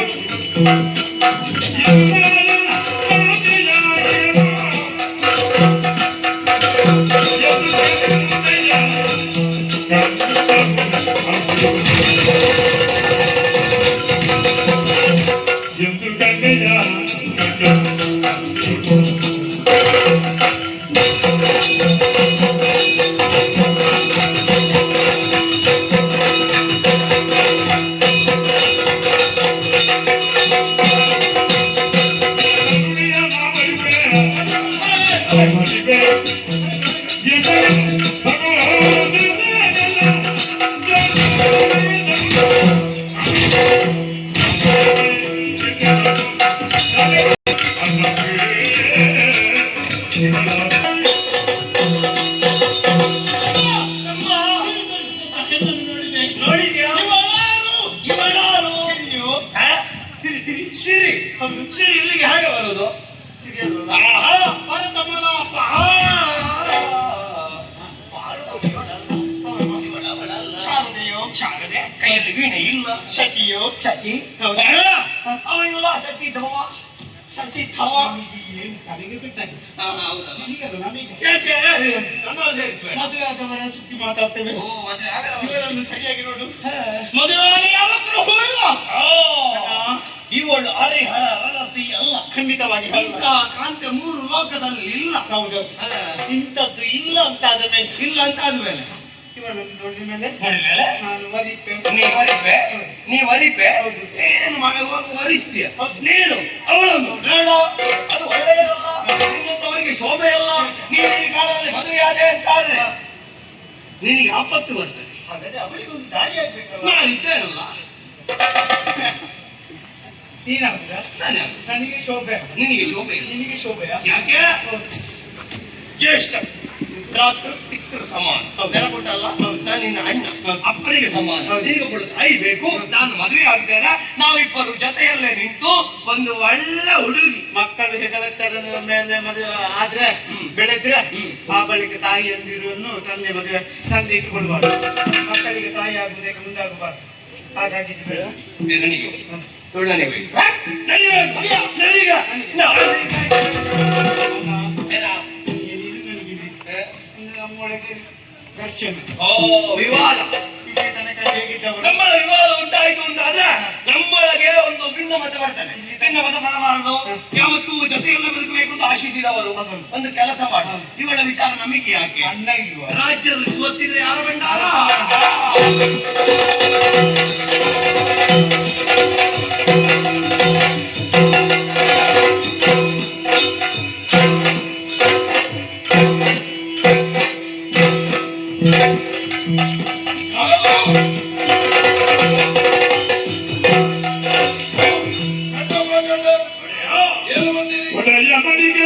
ಸಿರಿ ಸಿರಿ ಹೌದು. ಸಿರಿ ಇಲ್ಲಿಗೆ ಹೇಗೆ ಬರುವುದು? ಸಿರಿ ಅಲ್ವಲ್ಲ? ಆಹಾ! ಭಾರತಮ್ಮನ ಅಪ್ಪ. ಶಾರದೆಯೋ ಶಾರದೆ, ಕೈಯಲ್ಲಿ ವೀಣೆ ಇಲ್ಲ. ಶಚಿಯೋ ಶಚಿ. ಹೌದಾ? ಅವನಿಲ್ಲ ಶಕ್ತಿ ಧವ ಶಕ್ತಿ ಧವ. ಏನು ತಲೆಗೆ ಬಿಟ್ಟಾಗಿದೆ. ಹೌದಲ್ಲ ಹೀಗಲ್ಲ ನಮಗೆ ಯಾಕೆ ನನ್ನನ್ನು ಸೇರಿಸ್ಬೇಡ. ಮದುವೆ ಆದವರ ಸುದ್ದಿ ಮಾತಾಡ್ತೇವೆ. ಓ, ಮದುವೆ ಆಗಲ್ಲ. ಇವರನ್ನು ಸರಿಯಾಗಿ ನೋಡು. ಮದುವೆ ಯಾವತ್ತೂ ಹೋಗಿಲ್ಲ. ಇವಳು ಹರಿಹರ ರರತಿ ಅಲ್ಲ. ಖಂಡಿತವಾಗಿ ಅಲ್ಲ. ಇಂಥ ಕಾಂತಿ ಮೂರು ಲೋಕದಲ್ಲಿ ಇಲ್ಲ. ಹೌದು. ಇಂಥದ್ದು ಇಲ್ಲ ಅಂತ ಆದ ಮೇಲೆ, ಇಲ್ಲ ಅಂತ ಆದ್ಮೇಲೆ ಇವರನ್ನು ನೋಡಿದ ಮೇಲೆ ನೋಡಿದ್ಮೇಲೆ ನಾನು ವರಿಪೆ. ನೀ ವರಿಪೆ ಏನು ವರಿಸ್ತೀಯ ನೀನು ಅವಳನ್ನು ಬೇಡ, ಅದು ಒಳ್ಳೆಯದಲ್ಲ, ನಿನ್ನಂತವರಿಗೆ ಶೋಭೆ ಅಲ್ಲ. ನೀನು ಈ ಕಾಲದಲ್ಲಿ ಮದುವೆಯಾದೆ ಅಂತ ಆದ್ರೆ ನಿನಗೆ ಆಪತ್ತು ಬರ್ತದೆ. ಹಾಗಾದ್ರೆ ಅವಳಿಗೆ ಒಂದು ದಾರಿ ಆಗ್ಬೇಕಲ್ಲ. ನಾನು ಇದ್ದೇನಲ್ಲ. ನೀನಾಗುದ? ನಾನು ನನಗೆ ಶೋಭೆ, ನಿನಗೆ ಶೋಭೆ ಇಲ್ಲ. ನಿನಗೆ ಶೋಭೆಯ? ಯಾಕೆ? ಜ್ಯೇಷ್ಠ ಭ್ರಾತೃ ಪಿತೃ ಸಮಾನ. ನೆನಪುಂಟಲ್ಲ? ನಾನು ನಿನ್ನ ಅಣ್ಣ, ಅಪ್ಪನಿಗೆ ಸಮಾನ. ನಿನಗೆ ಒಬ್ಬಳು ತಾಯಿ ಬೇಕು. ನಾನು ಮದುವೆ ಆಗಿದ್ದೇನೆ. ನಾವಿಬ್ಬರು ಜೊತೆಯಲ್ಲೇ ನಿಂತು ಒಂದು ಒಳ್ಳೆ ಹುಡುಗಿ ಮಕ್ಕಳು ಹೆಗಲೆತ್ತರ ಮೇಲೆ ಮದುವೆ ಆದ್ರೆ ಬೆಳೆದ್ರೆ ಆ ಬಳಿಕ ತಾಯಿಯಂದಿರನ್ನು ತಂದೆ ಮದುವೆ ತಂದೆ ಇಟ್ಟುಕೊಳ್ಬಾರ್ದು. ಮಕ್ಕಳಿಗೆ ತಾಯಿ ಆಗುವುದಕ್ಕೆ ಮುಂದಾಗಬಾರ್ದು. ಹಾಗಾಗಿ ಇದು ಬೇಡ. ನನಗೆ ನನಗೆ ನಮ್ಮೊಳಗೆ ಘರ್ಷಣೆ, ಓ ವಿವಾದ. ಇಲ್ಲಿ ತನಕ ಹೇಗಿದ್ದವರು ನಮ್ಮ ವಿವಾದ ಉಂಟಾಯ್ತು ಅಂತಾದ್ರೆ ನಮ್ಮೊಳಗೆ ಒಂದು ಭಿನ್ನ ಮತ ಬರ್ತದೆ. ಭಿನ್ನ ಮತ ಬರಬಾರದು. ಯಾವತ್ತೂ ಜೊತೆಯಲ್ಲ ಬದುಕಬೇಕು ಅಂತ ಆಶಿಸಿದವರು ಒಂದು ಕೆಲಸ ಮಾಡು. ಇವಳ ವಿಚಾರ ನಮಗೆ ಯಾಕೆ? ಅಣ್ಣ ಇಲ್ವಾ? ರಾಜ್ಯದಲ್ಲಿ ಸುತ್ತಿದ್ರೆ ಯಾರು ಬಂಡಾರ? ಒಡೆಯ ಮಡಿಗೆ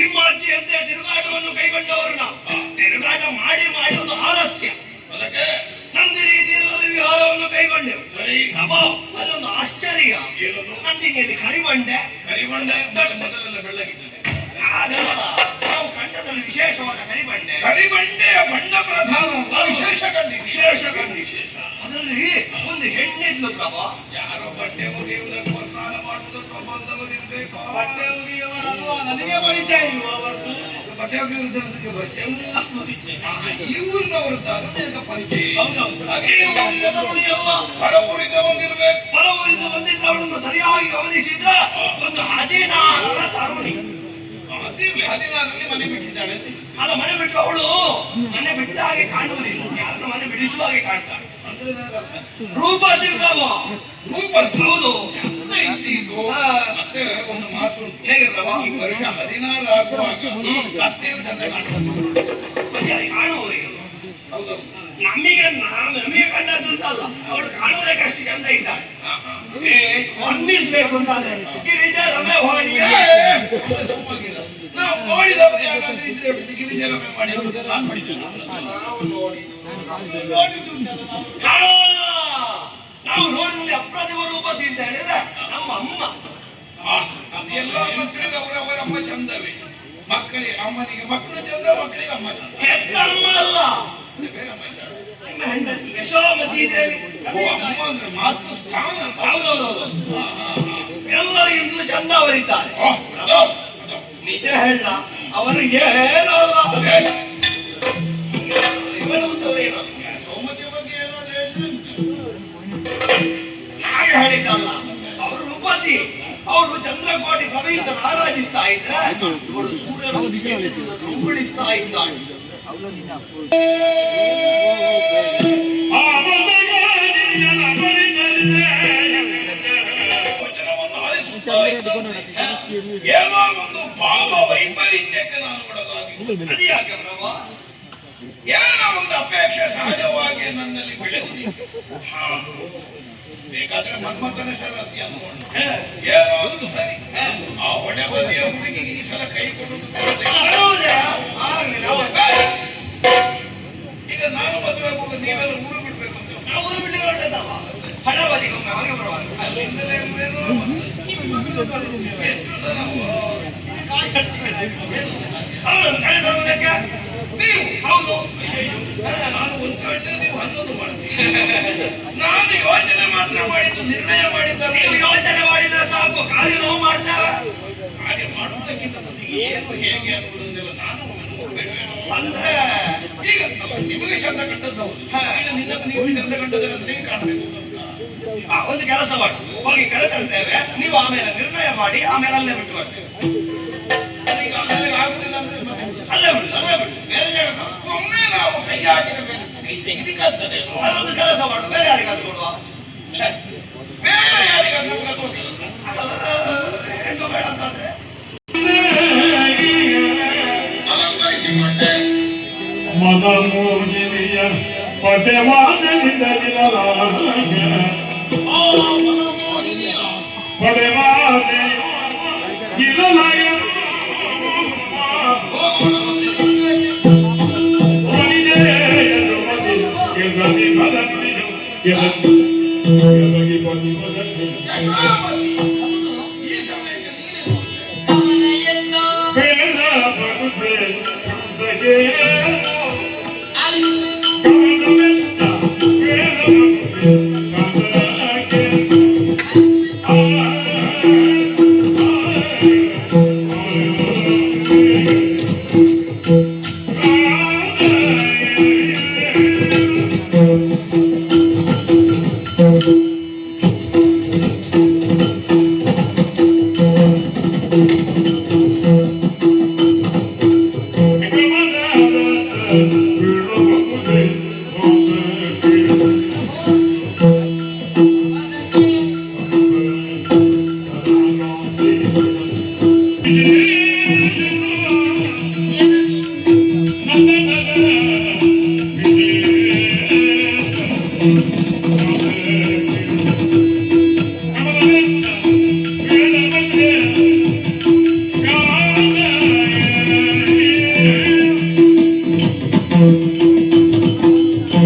ನಿಮ್ಮ ಅಜ್ಜಿಯಂತೆ ತಿರುಗಾಟವನ್ನು ಕೈಗೊಂಡವರು ನಾವು. ತಿರುಗಾಟ ಮಾಡಿ ಮಾಡಿ ಒಂದು ಆಲಸ್ಯ. ಅದಕ್ಕೆ ನಂದಿ ರೀತಿಯಲ್ಲಿ ವಿಹಾರವನ್ನು ಕೈಗೊಂಡೆವು. ಸರಿ, ಅದೊಂದು ಆಶ್ಚರ್ಯ. ನಂದಿನಿಯಲ್ಲಿ ಕರಿಬಂಡೆ ಮೊದಲೆಲ್ಲ ಬೆಳ್ಳಗಿದ್ದೇನೆ. ಅದಲ್ಲ, ನಾವು ಕಂಡದಲ್ಲಿ ವಿಶೇಷವಾದ ಕರಿಬಂಡೆಯ ಬಣ್ಣ ಪ್ರಧಾನ. ವಿಶೇಷ ಕಂಡಿ ಅದರಲ್ಲಿ ಒಂದು ಹೆಣ್ಣಿದ್ಲು ಪ್ರಭ. ಯಾರೋ ಬಟ್ಟೆ ಮುಗಿಯುವುದಕ್ಕೂ ಸ್ನಾನ ಮಾಡುವುದಕ್ಕೂ ಬಂದವರಿರ್ಬೇಕು. ಬಟ್ಟೆ ಒಗೆಯುವವರಲ್ವಾ? ನನಗೆ ಪರಿಚಯ ಇಲ್ವಾ ಅವರದ್ದು? ಬಟ್ಟೆ ಒಗೆಯುವುದಕ್ಕೆ ಪರಿಚಯ ಇವ್ರನ್ನವರು ಪರಿಚಯ. ಹೌದೌದು. ಹಾಗೆ ಹೊರಊರಿಂದ ಬಂದಿರ್ಬೇಕು. ಹೊರಊರಿಂದ ಬಂದಿದ್ದ ಅವಳನ್ನು ಸರಿಯಾಗಿ ಗಮನಿಸಿದ್ರೆ ಒಂದು 16ರ ತರುಣಿ. 16ರಲ್ಲಿ ಮನೆ ಬಿಟ್ಟಿದ್ದಾಳೆ. ಅಲ್ಲ, ಮನೆ ಬಿಟ್ಟು ಅವಳು ಮನೆ ಬಿಟ್ಟ ಹಾಗೆ ಕಾಣುವುದಿಲ್ಲ. ಯಾರನ್ನ ಮನೆ ಬಿಡಿಸುವ ಹಾಗೆ ಕಾಣ್ತಾಳೆ. ರೂಪ ಸಿಗ್ತಾವ. ರೂಪ ಹೌದು. ಮತ್ತೆ ಒಂದು ಮಾತು ಹೇಗೆ ಈ ವರ್ಷ 16 ಆಗುವಾಗ ಕತ್ತೆಯು ಚಂದ ಕಾಣ್ತದೆ ಕಾಣುವವರಿಗೆ. ಹೌದು, ನಮಗೆ ಕಂಡದ್ದು ಅಂತಲ್ಲ, ಅವಳು ಕಾಣುವುದಕ್ಕೆ ಅಷ್ಟು ಚಂದ ಇದ್ದಾಳೆ. ವರ್ಣಿಸ್ಬೇಕು ಅಂತಾದ್ರೆ ಗಿರಿಜಾರಮೆ ಹೋಳಿಗೆ ನಾವು ನೋಡಿದವರು ಯಾರಾದ್ರೂ ಇದ್ರೆ ಗಿರಿಜಾರಮೆ ಮಾಡಿ ನಾನು ಮಾಡಿದ್ದೇನೆ. ನಾವು ನೋಡಿದ್ರೆ ಅಪ್ರತಿಮ ರೂಪಸಿ ಅಂತ ಹೇಳಿದ್ರೆ ನಮ್ಮ ಅಮ್ಮ. ಎಲ್ಲ ಮಕ್ಕಳಿಗೆ ಅವರವರಮ್ಮ ಚಂದವೇ. ಮಕ್ಕಳಿಗೆ ಅಮ್ಮನಿಗೆ ಮಕ್ಕಳು ಚಂದ, ಮಕ್ಕಳಿಗೆ ಅಮ್ಮ ಚಂದ. ಕೆಟ್ಟ ಅಮ್ಮ ಅಲ್ಲ, ಬೇರೆ ಅಮ್ಮ ಇದ್ದಾಳೆ. ನಿಮ್ಮ ಹೆಂಡತಿ ಯಶೋಮತಿ ದೇವಿ. ಅಮ್ಮ ಅಂದ್ರೆ ಮಾತೃ ಸ್ಥಾನ. ಹೌದೌದೌದು. ಎಲ್ಲರಿಗಿಂತಲೂ ಚಂದ ಅವರಿದ್ದಾರೆ. ನಿಜ ಹೇಳ, ಅವರಿಗೆ ಏನಲ್ಲ. ಸೋಮತಿ ಬಗ್ಗೆ ಏನಾದ್ರು ಹೇಳಿದ್ರೆ ಹಾಗೆ ಹೇಳಿದ್ದಲ್ಲ. ಅವರು ರೂಪಾಸಿ, ಅವರು ಚಂದ್ರಕೋಟಿ ಕವಿಯಿಂದ ಆರಾಧಿಸ್ತಾ ಇದ್ರೆ ಇವರು ಸೂರ್ಯನ ತುಂಬಿಡಿಸ್ತಾ ಇದ್ದಾಳೆ. ವಚನವನ್ನು ಆಲಿಸುತ್ತಾ ಏನೋ ಒಂದು ಭಾವ ವೈಪರೀತ್ಯಕ್ಕೆ ನಾನು ಒಳಗಾಗಿ ಅದು ಯಾಕೆ ಬ್ರಹ್ಮ? ಏನೋ ಒಂದು ಅಪೇಕ್ಷೆ ಸಹಜವಾಗಿ ನನ್ನಲ್ಲಿ ಬೆಳೆದಿದೆ. ಬೇಕಾದ್ರೆ ಮನ್ಮಥನ ಷರತ್ತಿ ಅನ್ಕೊಂಡು ಏನೋ ಒಂದು ಸರಿ ಆ ಹೊಡೆ ಬದಿಯ ಹುಡುಗಿಗೆ ಈ ಸಲ ಕೈ ಕೊಡುವುದು ಈಗ ನಾನು ಮದುವೆ ಹೋಗೋದು ನೀವೆಲ್ಲ ಊರು ಬಿಡ್ಬೇಕು ಅಂತ ನಾವು ಊರು ಬಿಟ್ಟು ಹೊರಟದಲ್ಲ ಹಣ ಬದಿಗೊಮ್ಮೆ ಹಾಗೆ ಬರುವಾಗ ಅಲ್ಲಿಂದಲೇ ಹೌದು ನಾನು ಒಂದು ಹೇಳ್ತೇನೆ, ನೀವು 11 ಮಾಡ್ತೀನಿ. ನಾನು ಯೋಚನೆ ಮಾತ್ರ ಮಾಡಿದ್ದು, ನಿರ್ಣಯ ಮಾಡಿದ್ದ ನೀವು ಯೋಚನೆ ಮಾಡಿದ್ರೆ ಸಾಕು, ಕಾಲಿ ನೋವು ಮಾಡ್ತಾರೆ. ಹಾಗೆ ಮಾಡುವುದಕ್ಕಿಂತ ಮೊದಲಿಗೆ ಏನು ಹೇಗೆ ಅನ್ನುವುದನ್ನೆಲ್ಲ ನಾನು ನೋಡ್ಬೇಕು. ಅಂದ್ರೆ ಈಗ ನಿಮಗೆ ಚಂದ ಕಂಡದ್ದು ಹೌದು. ಈಗ ನೀವು ಚಂದ ಕಂಡದಲ್ಲ ನೀವು ಕಾಣಬೇಕು ಅಂತ. ಒಂದು ಕೆಲಸ ಮಾಡಿ, ಹೋಗಿ ಕರೆತರ್ತೇವೆ, ನೀವು ಆಮೇಲೆ ನಿರ್ಣಯ ಮಾಡಿ ಆಮೇಲೆ ಅಲ್ಲೇ ಬಿಟ್ಟು ಬರ್ತೇವೆ. ಈಗ ಆಮೇಲೆ ಆಗುದಿಲ್ಲ ಅಂದ್ರೆ ಮತ್ತೆ ಅಲ್ಲೇ ಬಿಡು ಬೇರೆ ಜಾಗ ಒಮ್ಮೆ ನಾವು ಕೈ ಹಾಕಿದ ಮೇಲೆ ಕೈ ತೆಗಿಲಿಕ್ಕಾಗ್ತದೆ. ಅದೊಂದು ಕೆಲಸ ಮಾಡು, ಬೇರೆ ಯಾರಿಗಾದ್ರು ಕೊಡುವ. ಬೇರೆ ಯಾರಿಗಾದ್ರೂ ಗೊತ್ತಿಲ್ಲ. ಹೆಣ್ಣು ಬೇಡ ಅಂತಂದ್ರೆ ಅಲಂಕರಿಸಿಕೊಂಡೆ ಮನಮೋಹಿನಿಯ ಪಟೆವಾದನಿಂದಲಿಲ್ಲ ಆ ಮನಮೋಹಿನಿಯ ಪಡೆವಾದೆ ಇರಲಾಯ ಈ ಸಮಯಕ್ಕೆ ನೀನು ಗಮನ ಎಲ್ಲ ಬೇಡ ಬರುದೆ ಬಗೆ ಆಲಿಸು ಕಮಲವೆತ್ತ ಬೇಡ ಬರುದೆ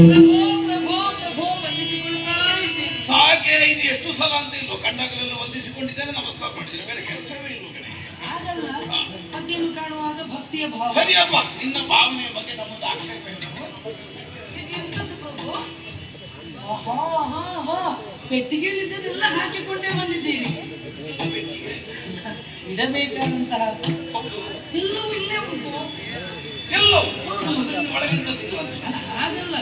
ಪ್ರಭೋ ವಂದಿಸಿಕೊಳ್ತಾ ಇದ್ದೇನೆ. ಸಾಕೆ ಇದು ಎಷ್ಟು ಸಲ ಅಂತ ಇಲ್ವೋ, ಕಂಡಾಗಲೆಲ್ಲ ವಂದಿಸಿಕೊಂಡಿದ್ದೇನೆ, ನಮಸ್ಕಾರ ಮಾಡಿದ್ದೇನೆ, ಬೇರೆ ಕೆಲಸವೇ ಇಲ್ವೋ ಕಡೆ. ಹಾಗಲ್ಲ, ಅದೇನು ಕಾಣುವಾಗ ಭಕ್ತಿಯ ಭಾವ. ಸರಿಯಪ್ಪ, ನಿನ್ನ ಭಾವನೆಯ ಬಗ್ಗೆ ನಮ್ಮದು ಆಕ್ಷೇಪ ಇಲ್ಲ. ಇದೆಂತದ್ದು ಪ್ರಭು? ಆಹಾ, ಆಹಾ, ಆಹಾ. ಪೆಟ್ಟಿಗೆಯಲ್ಲಿದ್ದದೆಲ್ಲ ಹಾಕಿಕೊಂಡೇ ಬಂದಿದ್ದೀರಿ. ಇಡಬೇಕಾದಂತಹ ಎಲ್ಲವೂ ಇಲ್ಲೇ ಉಂಟು. ಎಲ್ಲೋ ಅದನ್ನು ಒಳಗಿದ್ದದಿಲ್ಲ ಅಂತ. ಅಲ್ಲ, ಹಾಗಲ್ಲ,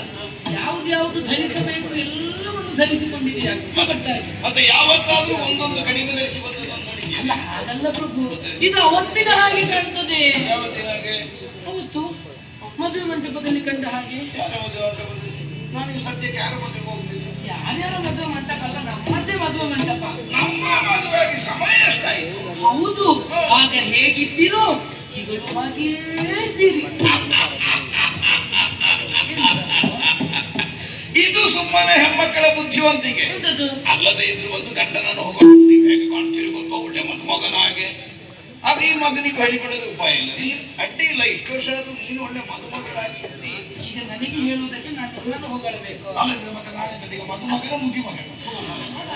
ಯಾವ್ದು ಧರಿಸಬೇಕು ಎಲ್ಲವನ್ನು ಧರಿಸಿಕೊಂಡಿದ್ದೀರಾ ಕಟ್ಟಾಗಿ. ಮತ್ತೆ ಯಾವತ್ತಾದ್ರೂ ಒಂದೊಂದು ಕಡಿಮೆ ಧರಿಸಿ ಬಂದದನ್ನು ನೋಡಿದ್ಯಾ? ಅಲ್ಲ, ಹಾಗಲ್ಲ ಪ್ರಭು, ಇದು ಅವತ್ತಿನ ಹಾಗೆ ಕಾಣ್ತದೆ. ಯಾವತ್ತಿನ ಹಾಗೆ? ಅವತ್ತು ಮದುವೆ ಮಂಟಪದಲ್ಲಿ ಕಂಡ ಹಾಗೆ. ಯಾರ ಮದುವೆ ಅಂತ ಬಂದಿದ್ದು? ನಾನು ಈ ಸದ್ಯಕ್ಕೆ ಯಾರ ಮದುವೆಗೆ ಹೋಗ್ತಿದ್ದೆ? ಯಾರ್ಯಾರ ಮದುವೆ ಮಂಟಪ ಅಲ್ಲ, ನಮ್ಮದೇ ಮದುವೆ ಮಂಟಪ. ನಮ್ಮ ಮದುವೆಗೆ ಸಮಯ ಎಷ್ಟಾಯಿತು? ಹೌದು, ಆಗ ಹೇಗಿದ್ದೀರೋ ಈಗಲೂ ಹಾಗೇ ಇದ್ದೀರಿ. ಇದು ಸುಮ್ಮನೆ ಹೆಣ್ಮಕ್ಕಳ ಬುದ್ಧಿವಂತಿಕೆ. ಎಂತದು? ಅಲ್ಲದೆ ಇದ್ರು ಒಂದು ಗಂಡನನ್ನು ಹೋಗೋದು ನೀವು ಹೇಗೆ ಕಾಣ್ತೀರಿ ಗೊತ್ತೋ, ಒಳ್ಳೆ ಮದುಮಗನ ಹಾಗೆ. ಆಗ ಈ ಮಗನಿಗೆ ಹೇಳಿಕೊಳ್ಳೋದು ಉಪಾಯ ಇಲ್ಲ, ನೀನು ಅಡ್ಡಿ ಇಲ್ಲ, ಇಷ್ಟು ವರ್ಷ ಆದ್ರೂ ನೀನು ಒಳ್ಳೆ ಮದುಮಗಳಾಗಿ ಇದ್ದಿ. ಈಗ ನನಗೆ ಹೇಳುವುದಕ್ಕೆ ನಾನು ನನ್ನನ್ನು ಹೊಗಳಬೇಕು. ಆಮೇಲೆ ಮತ್ತೆ ನಾನಿಂದ ಈಗ ಮದುಮಗನ ಮುಗಿಮಗನ.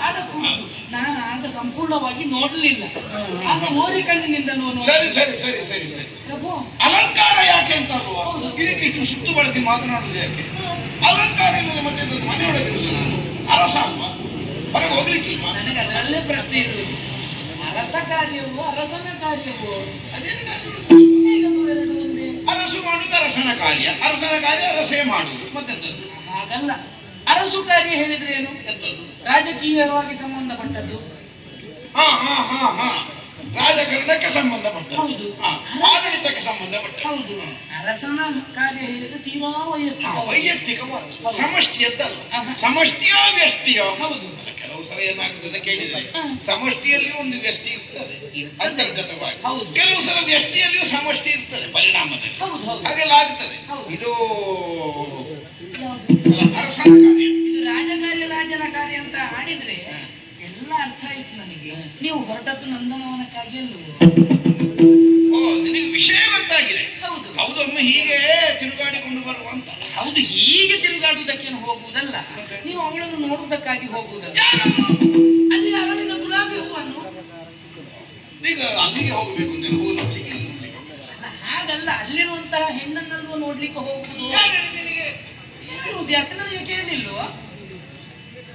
ಆಡಬಹುದು. ನಾನು ಆಗ ಸಂಪೂರ್ಣವಾಗಿ ನೋಡಲಿಲ್ಲ, ಆಗ ಓದಿ ಕಣ್ಣಿನಿಂದ ನೋಡು. ಸರಿ ಸರಿ ಸರಿ ಸರಿ ಸರಿ. ಪ್ರಭು, ಅಲಂಕಾರ ಯಾಕೆ ಅಂತ ಅಲ್ವಾ? ಇದಕ್ಕೆ ಇಷ್ಟು ಸುತ್ತು ಬಳಸಿ ಮಾತನಾಡುವುದು ಯಾಕೆ? ಅಲಂಕಾರ ಇಲ್ಲದೆ ಮತ್ತೆ ಮನೆಯೊಳಗೆ ನಾನು ಅರಸ ಅಲ್ವಾ? ಹೊರಗೆ ಹೋಗ್ಲಿಕ್ಕಿಲ್ವಾ? ನನಗೆ ಅದರಲ್ಲೇ ಪ್ರಶ್ನೆ ಇರುವುದು. ಅರಸ ಕಾರ್ಯವು ಅರಸನ ಕಾರ್ಯವು ಹೇಗದು ಎರಡು ಒಂದೇ? ಅರಸು ಮಾಡುವುದು ಅರಸನ ಕಾರ್ಯ, ಅರಸನ ಕಾರ್ಯ ಅರಸೇ ಮಾಡುವುದು. ಮತ್ತೆಂತದ್ದು? ಹಾಗಲ್ಲ, ಅರಸು ಕಾರ್ಯ ಹೇಳಿದ್ರೆ ಏನು? ಎಂತದ್ದು? ರಾಜಕೀಯವಾಗಿ ಸಂಬಂಧಪಟ್ಟದ್ದು. ಹಾ ಹಾ ಹಾ ಹಾ ರಾಜಕಾರಣಕ್ಕೆ ಸಂಬಂಧಪಟ್ಟ, ಹೌದು. ಆಡಳಿತಕ್ಕೆ ಸಂಬಂಧಪಟ್ಟ. ಹೌದು. ಅರಸನ ಕಾರ್ಯ ಹೇಳಿದ್ರೆ ತೀರಾ ವೈಯಕ್ತಿಕ. ವೈಯಕ್ತಿಕವಾದ ಸಮಷ್ಟಿಯದ್ದಲ್ಲ. ಆಹಾ. ಸಮಷ್ಟಿಯೋ ವ್ಯಷ್ಟಿಯೋ? ಹೌದು. ಕೆಲವು ಸಲ ಏನಾಗ್ತದೆ ಕೇಳಿದ್ರೆ ಹಾ. ಸಮಷ್ಟಿಯಲ್ಲಿ ಒಂದು ವ್ಯಷ್ಟಿ ಇರ್ತದೆ, ಇರ್ತದೆ. ಅಂತರ್ಗತವಾಗಿ. ಹೌದು. ಕೆಲವು ಸಲ ವ್ಯಷ್ಟಿಯಲ್ಲಿಯೂ ಸಮಷ್ಟಿ ಇರ್ತದೆ ಪರಿಣಾಮದಲ್ಲಿ, ಹೌದು ಹೌದು. ಹಾಗೆಲ್ಲ ಆಗ್ತದೆ. ಹೌದು. ಇದು ಯಾವುದು? ಅರಸನ ಕಾರ್ಯ. ಇದು ರಾಜಕಾರ್ಯ ರಾಜನ ಕಾರ್ಯ ಅಂತ ಆಡಿದ್ರೆ ಎಲ್ಲ ಅರ್ಥ ಆಯ್ತು ನನಗೆ. ನೀವು ಹೊರಟದ್ದು ನಂದನವನಕ್ಕಾಗಿ ಅಲ್ವೋ? ಓ, ನಿನಗೆ ವಿಷಯ ಗೊತ್ತಾಗಿದೆ. ಹೌದು ಹೌದೊಮ್ಮೆ ಹೀಗೆ ತಿರುಗಾಡಿಕೊಂಡು ಬರುವಂತ. ಹೌದು, ಹೀಗೆ ತಿರುಗಾಡುವುದಕ್ಕೇನು ಹೋಗುವುದಲ್ಲ, ನೀವು ಅವಳನ್ನು ನೋಡುವುದಕ್ಕಾಗಿ ಹೋಗುವುದಲ್ಲ. ಅಲ್ಲಿ ಅವಳಿನ ಗುಲಾಬಿ ಹೂವನ್ನು ಈಗ ಅಲ್ಲಿಗೆ ಹೋಗ್ಬೇಕು ಅಂತ ಹೂ ನೋಡ್ಲಿಕ್ಕೆ ಅಲ್ಲ, ಹಾಗಲ್ಲ, ಅಲ್ಲಿರುವಂತಹ ಹೆಣ್ಣನ್ನಲ್ವ ನೋಡ್ಲಿಕ್ಕೆ ಹೋಗುವುದು. ಯಾರು ಹೇಳಿದ್ದು ನಿನಗೆ? ಹೇಳುವುದು ಯಾಕೆ ನನಗೆ ಕೇಳಿಲ್ವೋ?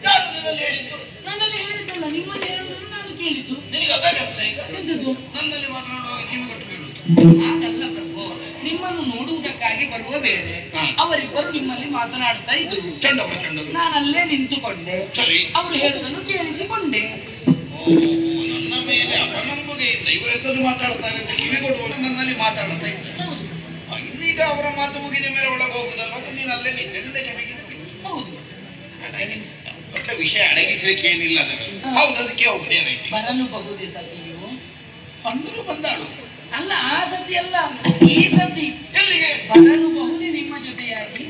ಯಾರು ನಿನ್ನಲ್ಲಿ ಹೇಳಿದ್ದು? ನನ್ನಲ್ಲಿ ಹೇಳಿದ್ದಲ್ಲ, ನಿಮ್ಮಲ್ಲಿ ಹೇಳುವುದನ್ನು ನಾನು ಕೇಳಿದ್ದು. ನಿನಗೆ ಅದೇ ಕೆಲಸ ಈಗ. ಎಂತದ್ದು? ನನ್ನಲ್ಲಿ ಮಾತನಾಡುವಾಗ ಕಿವಿ ಕೊಟ್ಟು ಕೇಳುದು. ಹಾಗಲ್ಲ ಪ್ರಭು, ನಿಮ್ಮನ್ನು ನೋಡುವುದಕ್ಕಾಗಿ ಬರುವ ವೇಳೆ ಹಾ. ಅವರಿಬ್ಬರು ನಿಮ್ಮಲ್ಲಿ ಮಾತನಾಡ್ತಾ ಇದ್ರು. ಚಂಡವರು ನಾನು ಅಲ್ಲೇ ನಿಂತುಕೊಂಡೆ, ಸರಿ. ಅವರು ಹೇಳುವುದನ್ನು ಕೇಳಿಸಿಕೊಂಡೆ. ಓ, ನನ್ನ ಮೇಲೆ ಅಪನಂಬಿಕೆ ಇಲ್ಲ. ಇವರೆಲ್ಲರೂ ಮಾತಾಡ್ತಾರೆ ಅಂತ ಕಿವಿ ಕೊಡುವಾಗ ನನ್ನಲ್ಲಿ ಮಾತಾಡ್ತಾ ಇದ್ದಾರೆ. ಹೌದು ಇನ್ನೀಗ ಅವರ ಮಾತು ಮುಗಿದ ಮೇಲೆ ಒಳಗೆ ಹೋಗುದಲ್ಲ ಅಂತ ನೀನು ಅಲ್ಲೇ ನಿಂತೆ ಕಿವಿಗೆ ಹೌದು. ದೊಡ್ಡ ವಿಷಯ ಅಡಗಿಸ್ಲಿಕ್ಕೆ ಏನಿಲ್ಲ ಅದರಲ್ಲಿ. ಹೌದು, ಅದಕ್ಕೆ ಹೋಗುದು ಏನಾಯ್ತು? ಬರಲು ಬಹುದೇ ಸತಿ ನೀವು ಅಂದ್ರು ಬಂದಾಳು. ಅಲ್ಲ, ಆ ಸತಿ ಅಲ್ಲ, ಈ ಸತಿ ಎಲ್ಲಿಗೆ? ಬರಲು ಬಹುದೇ ನಿಮ್ಮ ಜೊತೆಯಾಗಿ.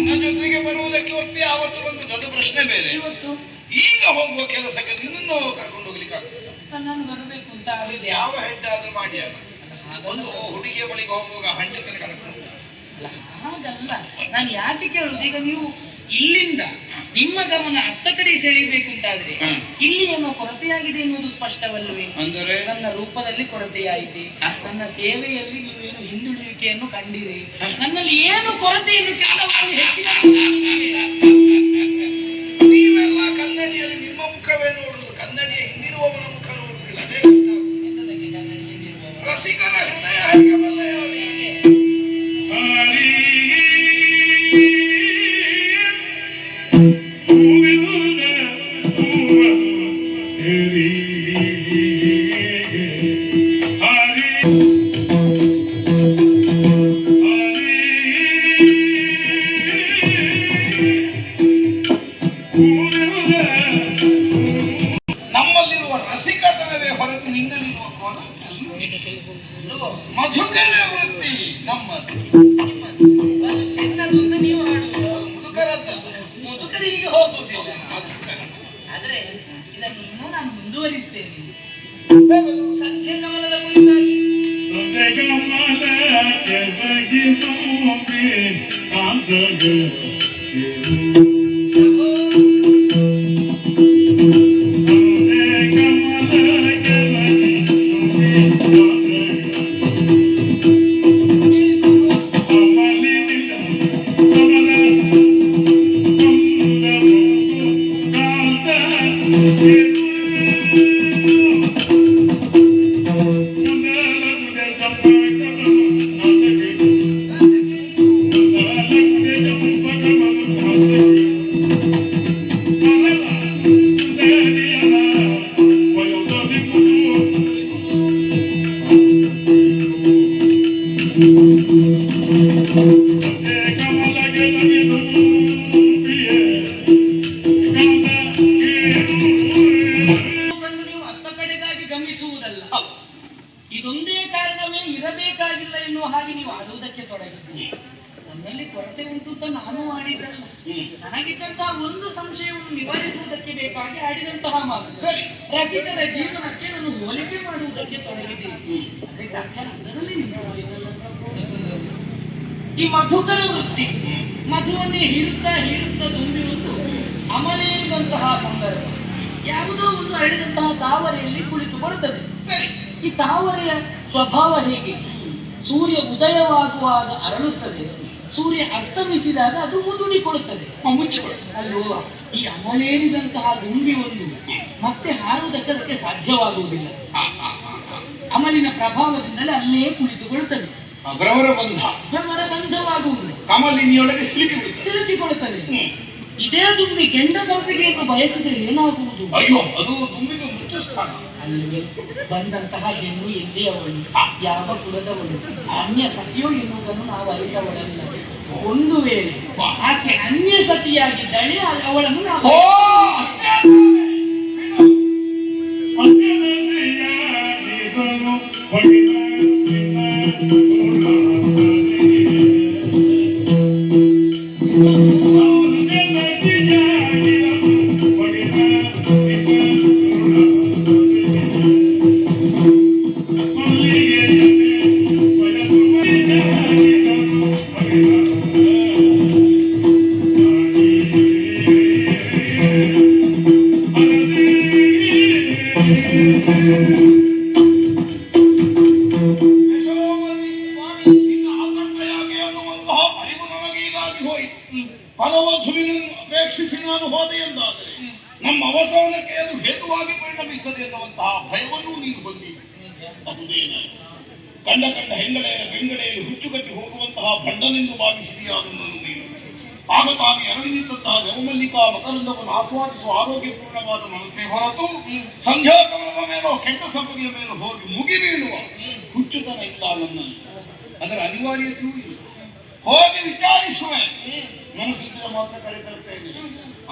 ನನ್ನ ಜೊತೆಗೆ ಬರುವುದಕ್ಕೆ ಒಪ್ಪಿ ಆವತ್ತು ಬಂದದ್ದು, ಅದು ಪ್ರಶ್ನೆ ಬೇರೆ. ಇವತ್ತು ಈಗ ಹೋಗುವ ಕೆಲಸಕ್ಕೆ ನಿನ್ನನ್ನು ಕರ್ಕೊಂಡು ಹೋಗ್ಲಿಕ್ಕೆ ಆಗ್ತದೆ. ನಾನು ಬರಬೇಕು ಅಂತ ಅದು ಆಗಿದೆ. ಯಾವ ಹೆಡ್ ಆದ್ರೂ ಮಾಡಿ ಅಲ್ಲ. ಹಾಗಲ್ಲ ಒಂದು ಹುಡುಗಿಯ ಬಳಿಗೆ ಹೋಗುವಾಗ ಹಂಟಕ್ಕೆ ಕರ್ಕೊಂಡು ಅಲ್ಲ, ಹಾಗಲ್ಲ, ನಾನು ಯಾಕೆ ಕೇಳುದು, ಈಗ ನೀವು ಇಲ್ಲಿಂದ ನಿಮ್ಮ ಗಮನ ಅತ್ತ ಕಡೆ ಸೆಳೆಯಬೇಕು ಅಂತಾದ್ರೆ ಇಲ್ಲಿ ಏನೋ ಕೊರತೆಯಾಗಿದೆ ಎನ್ನುವುದು ಸ್ಪಷ್ಟವಲ್ಲವೇ? ಅಂದರೆ ನನ್ನ ರೂಪದಲ್ಲಿ ಕೊರತೆಯಾಯಿತು, ನನ್ನ ಸೇವೆಯಲ್ಲಿ ನೀವೇನು ಹಿಂದುಳಿಯುವಿಕೆಯನ್ನು ಕಂಡಿರಿ, ನನ್ನಲ್ಲಿ ಏನು ಕೊರತೆಯನ್ನು ಕೆಲವೊಂದು ಹೆಚ್ಚಿನ ನೀವೆಲ್ಲ ಕನ್ನಡಿಯಲ್ಲಿ ನಿಮ್ಮ ಮುಖವೇ ನೋಡುದು, ಕನ್ನಡಿಯ ಹಿಂದಿರುವವನ ಮುಖ ನೋಡುವುದಿಲ್ಲ. ಅದೇ ಕಷ್ಟ. ಎಂತದಕ್ಕೆ ಕನ್ನಡಿಯಲ್ಲಿರುವವರು? ರಸಿಕನ ಹೃದಯ ಹೇಗೆ ಬಲ್ಲೆಯವರಿಗೆ? ನಮ್ಮಲ್ಲಿರುವ ರಸಿಕತನವೇ ಹೊರತು ನಿನ್ನಲ್ಲಿರುವ ಕೋಣ ಮಧುಕರ ವೃತ್ತಿ ನಮ್ಮದು. ಅದು ಚಿನ್ನದೊಂದು ನೀವು ಹಾಡುವುದು, ಮುದುಕರದ್ದಲ್ಲ, ಮುದುಕರಿಗೆ ಹೋಗುವುದಿಲ್ಲ. ಮಧುಕರ. ಆದ್ರೆ ಇದನ್ನು ಇನ್ನೂ ನಾನು ಮುಂದುವರಿಸ್ತೇನೆ. ಸಂಧ್ಯಾ ಕಮಲದ ಕುರಿತಾಗಿ ನೀವು ಅತ್ತ ಕಡೆಗಾಗಿ ಗಮನಿಸುವುದಲ್ಲ, ಇದೊಂದೇ ಕಾರಣವೇ ಇರಬೇಕಾಗಿಲ್ಲ ಎನ್ನುವ ಹಾಗೆ ನೀವು ಆಡುವುದಕ್ಕೆ ತೊಡಗಿದ್ದೀರಿ. ನನ್ನಲ್ಲಿ ಕೊರತೆ ಉಂಟು ಅಂತ ನಾನು ಆಡಿದ್ದಲ್ಲ, ನನಗಿದ್ದಂತಹ ಒಂದು ಸಂಶಯವನ್ನು ನಿವಾರಿಸುವುದಕ್ಕೆ ಬೇಕಾಗಿ ಆಡಿದಂತಹ ಮಾತು. ರಸಿಕರ ಜೀವನಕ್ಕೆ ನಾನು ಹೋಲಿಕೆ ಮಾಡುವುದಕ್ಕೆ ತೊಡಗಿದ್ದೀನಿ. ಅದಕ್ಕೆ ಅರ್ಥ ಅದರಲ್ಲಿ ನಿಂತುಕೊಂಡಿದ್ದಲ್ಲ. ಈ ಮಧುಕರ ವೃತ್ತಿ ಮಧುವನ್ನೇ ಹೀರುತ್ತಾ ಹೀರುತ್ತಾ ತುಂಬಿರುವುದು ಅಮಲೇರಿದಂತಹ ಸಂದರ್ಭ. ಯಾವುದೋ ಒಂದು ಹರಡಿದಂತಹ ತಾವರೆಯಲ್ಲಿ ಕುಳಿತುಕೊಳ್ಳುತ್ತದೆ. ಈ ತಾವರೆಯ ಸ್ವಭಾವ ಹೇಗೆ? ಸೂರ್ಯ ಉದಯವಾಗುವಾಗ ಅರಳುತ್ತದೆ, ಸೂರ್ಯ ಅಸ್ತಮಿಸಿದಾಗ ಅದು ಮುದುಡಿಕೊಳ್ಳುತ್ತದೆ, ಅಲ್ವೋ? ಈ ಅಮಲೇರಿದಂತಹ ದುಂಬಿ ಒಂದು ಮತ್ತೆ ಹಾರುವುದಕ್ಕೆ ಅದಕ್ಕೆ ಸಾಧ್ಯವಾಗುವುದಿಲ್ಲ. ಅಮಲಿನ ಪ್ರಭಾವದಿಂದಲೇ ಅಲ್ಲೇ ಕುಳಿತುಕೊಳ್ಳುತ್ತದೆ. ಭ್ರಮರ ಬಂಧ, ಭ್ರಮರ ಬಂಧವಾಗುವುದು, ಕಮಲಿನಿಯೊಳಗೆ ಸಿಲುಕಿಕೊಳ್ಳುತ್ತದೆ. ಇದೇ ದುಂಬಿ ಕೆಂಡ ಸಂಪಿಗೆಯನ್ನು ಬಯಸಿದರೆ ಏನಾಗುವುದು? ಅಯ್ಯೋ, ಅದು ದುಂಬಿಗೆ ಮೃತ್ಯು ಸ್ಥಾನ. ಅಲ್ಲಿ ಬಂದಂತಹ ಹೆಣ್ಣು ಎಲ್ಲಿಯವಳು, ಯಾವ ಕುಲದವಳು, ಅನ್ಯ ಸತಿಯೋ ಎನ್ನುವುದನ್ನು ನಾವು ಅರಿತವಳಲ್ಲ. ಒಂದು ವೇಳೆ ಆಕೆ ಅನ್ಯ ಸತಿಯಾಗಿದ್ದಾಳೆ, ಅವಳನ್ನು ನಾವು ಯಶೋಮತಿ, ನಿನ್ನ ಆತಂಕಯಾಗಿ ಅನ್ನುವಂತಹ ಅರಿವು ನನಗೀಗಾಗಿ ಹೋಯಿತು. ಪರವಧುವಿನನ್ನು ಅಪೇಕ್ಷಿಸಿ ನಾನು ಹೋದೆ ಎಂದಾದರೆ ನಮ್ಮ ಅವಸಾನಕ್ಕೆ ಅದು ಹೇತುವಾಗಿ ಪರಿಣಮಿಸುತ್ತದೆ ಎನ್ನುವಂತಹ ಭಯವನ್ನು ನೀನು ಹೊಂದಿದೆ. ಬಹುದೇನ ಕಂಡ ಹೆಂಗಳೆಯರ ಬೆಂಗಳೆಯಲ್ಲಿ ಹುಚ್ಚುಗಟ್ಟಿ ಹೋಗುವಂತಹ ಭಂಡನೆಂದು ಭಾವಿಸಿದೆಯಾ ನನ್ನನ್ನು ನೀನು? ಆಗ ತಾನೇ ಅರಳಿನಿದ್ದಂತಹ ನವಮಲ್ಲಿಕಾ ಮಕರಂದವನ್ನು ಆಸ್ವಾದಿಸುವ ಆರೋಗ್ಯಪೂರ್ಣವಾದ ಮನಸ್ಸೇ ಹೊರತು ಸಂಧ್ಯಾಕಮಲದ ಮೇಲೋ ಕೆಟ್ಟ ಸಪ್ಪಗೆಯ ಮೇಲೋ ಹೋಗಿ ಮುಗಿ ಬೀಳುವ ಹುಚ್ಚುತನ ಇಲ್ಲ ನನ್ನಲ್ಲಿ. ಅದರ ಅನಿವಾರ್ಯತೆಯೂ ಇಲ್ಲ. ಹೋಗಿ ವಿಚಾರಿಸುವೆ, ಮನಸ್ಸಿದ್ದರೆ ಮಾತ್ರ ಕರೆತರ್ತೇನೆ.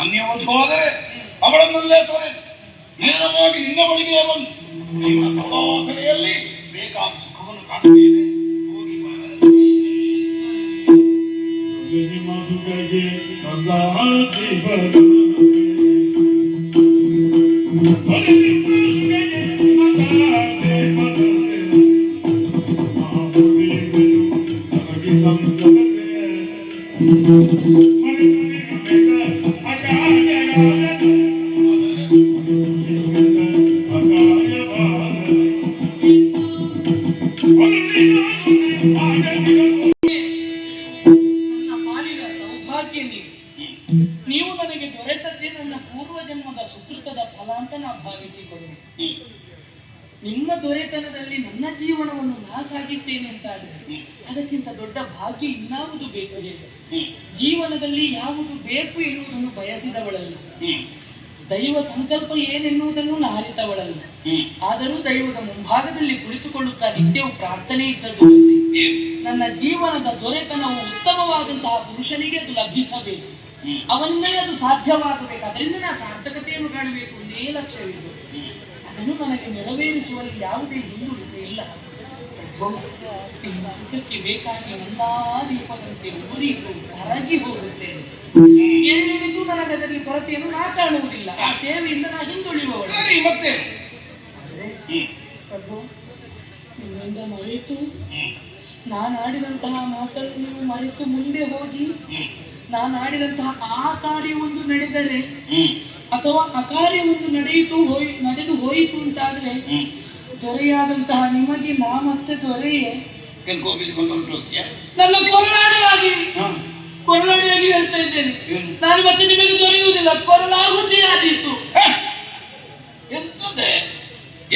ಅನ್ಯವಧು ಹೋದರೆ ಅವಳನ್ನಲ್ಲೇ ತೊರೆದು ನೇರವಾಗಿ ನಿನ್ನ ಬಳಿಗೆ ಬಂದು ನಿಮ್ಮ ತೋಳಾಸರೆಯಲ್ಲಿ ಬೇಕಾದ ಸುಖವನ್ನು ಕಾಣುತ್ತೇನೆ. ಹೋಗಿ ನನ್ನ ಪಾಲಿನ ಸೌಭಾಗ್ಯ ನೀವು ನನಗೆ ದೊರೆತದ್ದೇ ನನ್ನ ಪೂರ್ವ ಜನ್ಮದ ಸುಕೃತದ ಫಲ ಅಂತ ನಾ ಭಾವಿಸಿಕೊಳ್ಳಿ. ನಿಮ್ಮ ದೊರೆತನದಲ್ಲಿ ನನ್ನ ಜೀವನವನ್ನು ನಾ ಸಾಗಿಸ್ತೇನೆ ಅಂತಾದ್ರೆ ಅದಕ್ಕಿಂತ ದೊಡ್ಡ ಭಾಗ್ಯ ಇನ್ನಾವುದು ಬೇಕು ಹೇಗೆ? ಜೀವನದಲ್ಲಿ ಯಾವುದು ಬೇಕು ಎನ್ನುವುದನ್ನು ಬಯಸಿದವಳಲ್ಲ, ದೈವ ಸಂಕಲ್ಪ ಏನೆನ್ನುವುದನ್ನು ನಾ ಅರಿತವಳಲ್ಲ. ಆದರೂ ದೈವದ ಮುಂಭಾಗದಲ್ಲಿ ಕುಳಿತುಕೊಳ್ಳುತ್ತಾ ನಿತ್ಯವೂ ಪ್ರಾರ್ಥನೆ ಇದ್ದದ್ದು ನನ್ನ ಜೀವನದ ದೊರೆತನವು ಉತ್ತಮವಾದಂತಹ ಪುರುಷನಿಗೆ ಅದು ಲಭಿಸಬೇಕು, ಅವನಿಂದಲೇ ಅದು ಸಾಧ್ಯವಾಗಬೇಕು, ಅದರಿಂದ ನಾ ಸಾರ್ಥಕತೆಯನ್ನು ಕಾಣಬೇಕು ಒಂದೇ ಲಕ್ಷ್ಯವಿದ್ದು ಅದನ್ನು ನನಗೆ ನೆರವೇರಿಸುವಲ್ಲಿ ಯಾವುದೇ ಹಿಂದುಳಿಕೆ ಇಲ್ಲ. ನಿಮ್ಮ ಸುಖಕ್ಕೆ ಬೇಕಾಗಿ ಒಂದಾ ದೀಪದಂತೆ ಉರಿದು ಕರಗಿ ಹೋಗುತ್ತೇನೆ. ಏನೇನಿದ್ದು ನನಗೆ ಅದರಲ್ಲಿ ಕೊರತೆಯನ್ನು ನಾ ಕಾಣುವುದಿಲ್ಲ. ಆ ಸೇವೆಯಿಂದ ನಾ ಹಿಂದುಳಿಯುವವಳು. ಸರಿ, ಮತ್ತೆ ಪ್ರಭು, ನಿಮ್ಮಿಂದ ಮರೆತು ನಾನು ಆಡಿದಂತಹ ಮಾತನ್ನು ನೀವು ಮರೆತು ಮುಂದೆ ಹೋಗಿ ನಾನು ಆಡಿದಂತಹ ಆ ಕಾರ್ಯವೊಂದು ನಡೆದರೆ ಅಥವಾ ಅಕಾರ್ಯವೊಂದು ನಡೆದು ಹೋಯಿತು ಅಂತಾದ್ರೆ ದೊರೆಯಾದಂತಹ ನಿಮಗೆ ನಾ ಮತ್ತೆ ದೊರೆಯೇ ನನ್ನ ಕೊರಳಾಡಿಯಾಗಿ ಹೇಳ್ತಾ ಇದ್ದೇನೆ. ನಾನು ಮತ್ತೆ ನಿಮಗೆ ದೊರೆಯುವುದಿಲ್ಲ, ಕೊರಳಾಹುತಿ ಆದೀತು. ಎಂತದೆ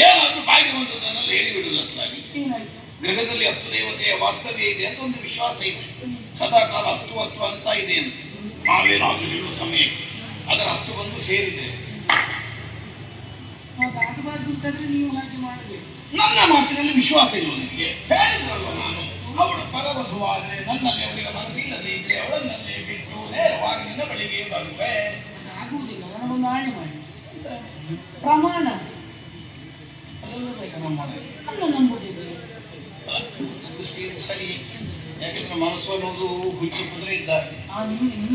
ಏನಾದ್ರೂ ಬಾಯಿಗೆ ಬಂದು ನನ್ನಲ್ಲಿ ಹೇಳಿಬಿಡುವುದು ಅಸಲಾಗಿ ಏನಾಯ್ತು? ಗ್ರಹದಲ್ಲಿ ಅಸ್ತದೇವತೆಯ ವಾಸ್ತವ್ಯ ಇದೆ ಅಂತ ಒಂದು ವಿಶ್ವಾಸ ಇದೆ. ಸದಾಕಾಲ ಅಷ್ಟು ಅಂತ ಇದೆ ಅಂತ ನಾವೇನಾದ್ರೂ ಹೇಳುವ ಸಮಯಕ್ಕೆ ಅದರ ಅಷ್ಟು ಬಂದು ಸೇರಿದೆ. ಹಾಗಾಗಬಾರ್ದು ಅಂತಂದ್ರೆ ನೀವು ಹಾಗೆ ಮಾಡಬೇಕು. ನನ್ನ ಮಾತಿನಲ್ಲಿ ವಿಶ್ವಾಸ ಇಲ್ಲ ನಿಮಗೆ ಹೇಳಿದ್ರಲ್ವ ನಾನು. ಅವಳು ಪರವಧುವಾದ್ರೆ ನನ್ನಲ್ಲಿ ಅವಳಿಗೆ ಮನಸ್ಸಿಲ್ಲದೆ ಇದ್ರೆ ಅವಳನ್ನಲ್ಲೇ ಬಿಟ್ಟು ನೇರವಾಗಿ ನಿನ್ನ ಬಳಿಗೆ ಬರುವೆ. ಆಗುವುದಿಲ್ಲ, ನನಗೊಂದು ಆಣೆ ಮಾಡಿ ಪ್ರಮಾಣ ಅದೆಲ್ಲ ಬೇಕಾ ನಮ್ಮ ಅಲ್ಲ ನಂಬುದಿಲ್ಲ. ದೃಷ್ಟಿಯಿಂದ ಸರಿ, ಯಾಕೆಂದ್ರೆ ಮನಸ್ಸು ಅನ್ನೋದು ಹುಚ್ಚು ಕುದುರೆ ಇದ್ದಾಗ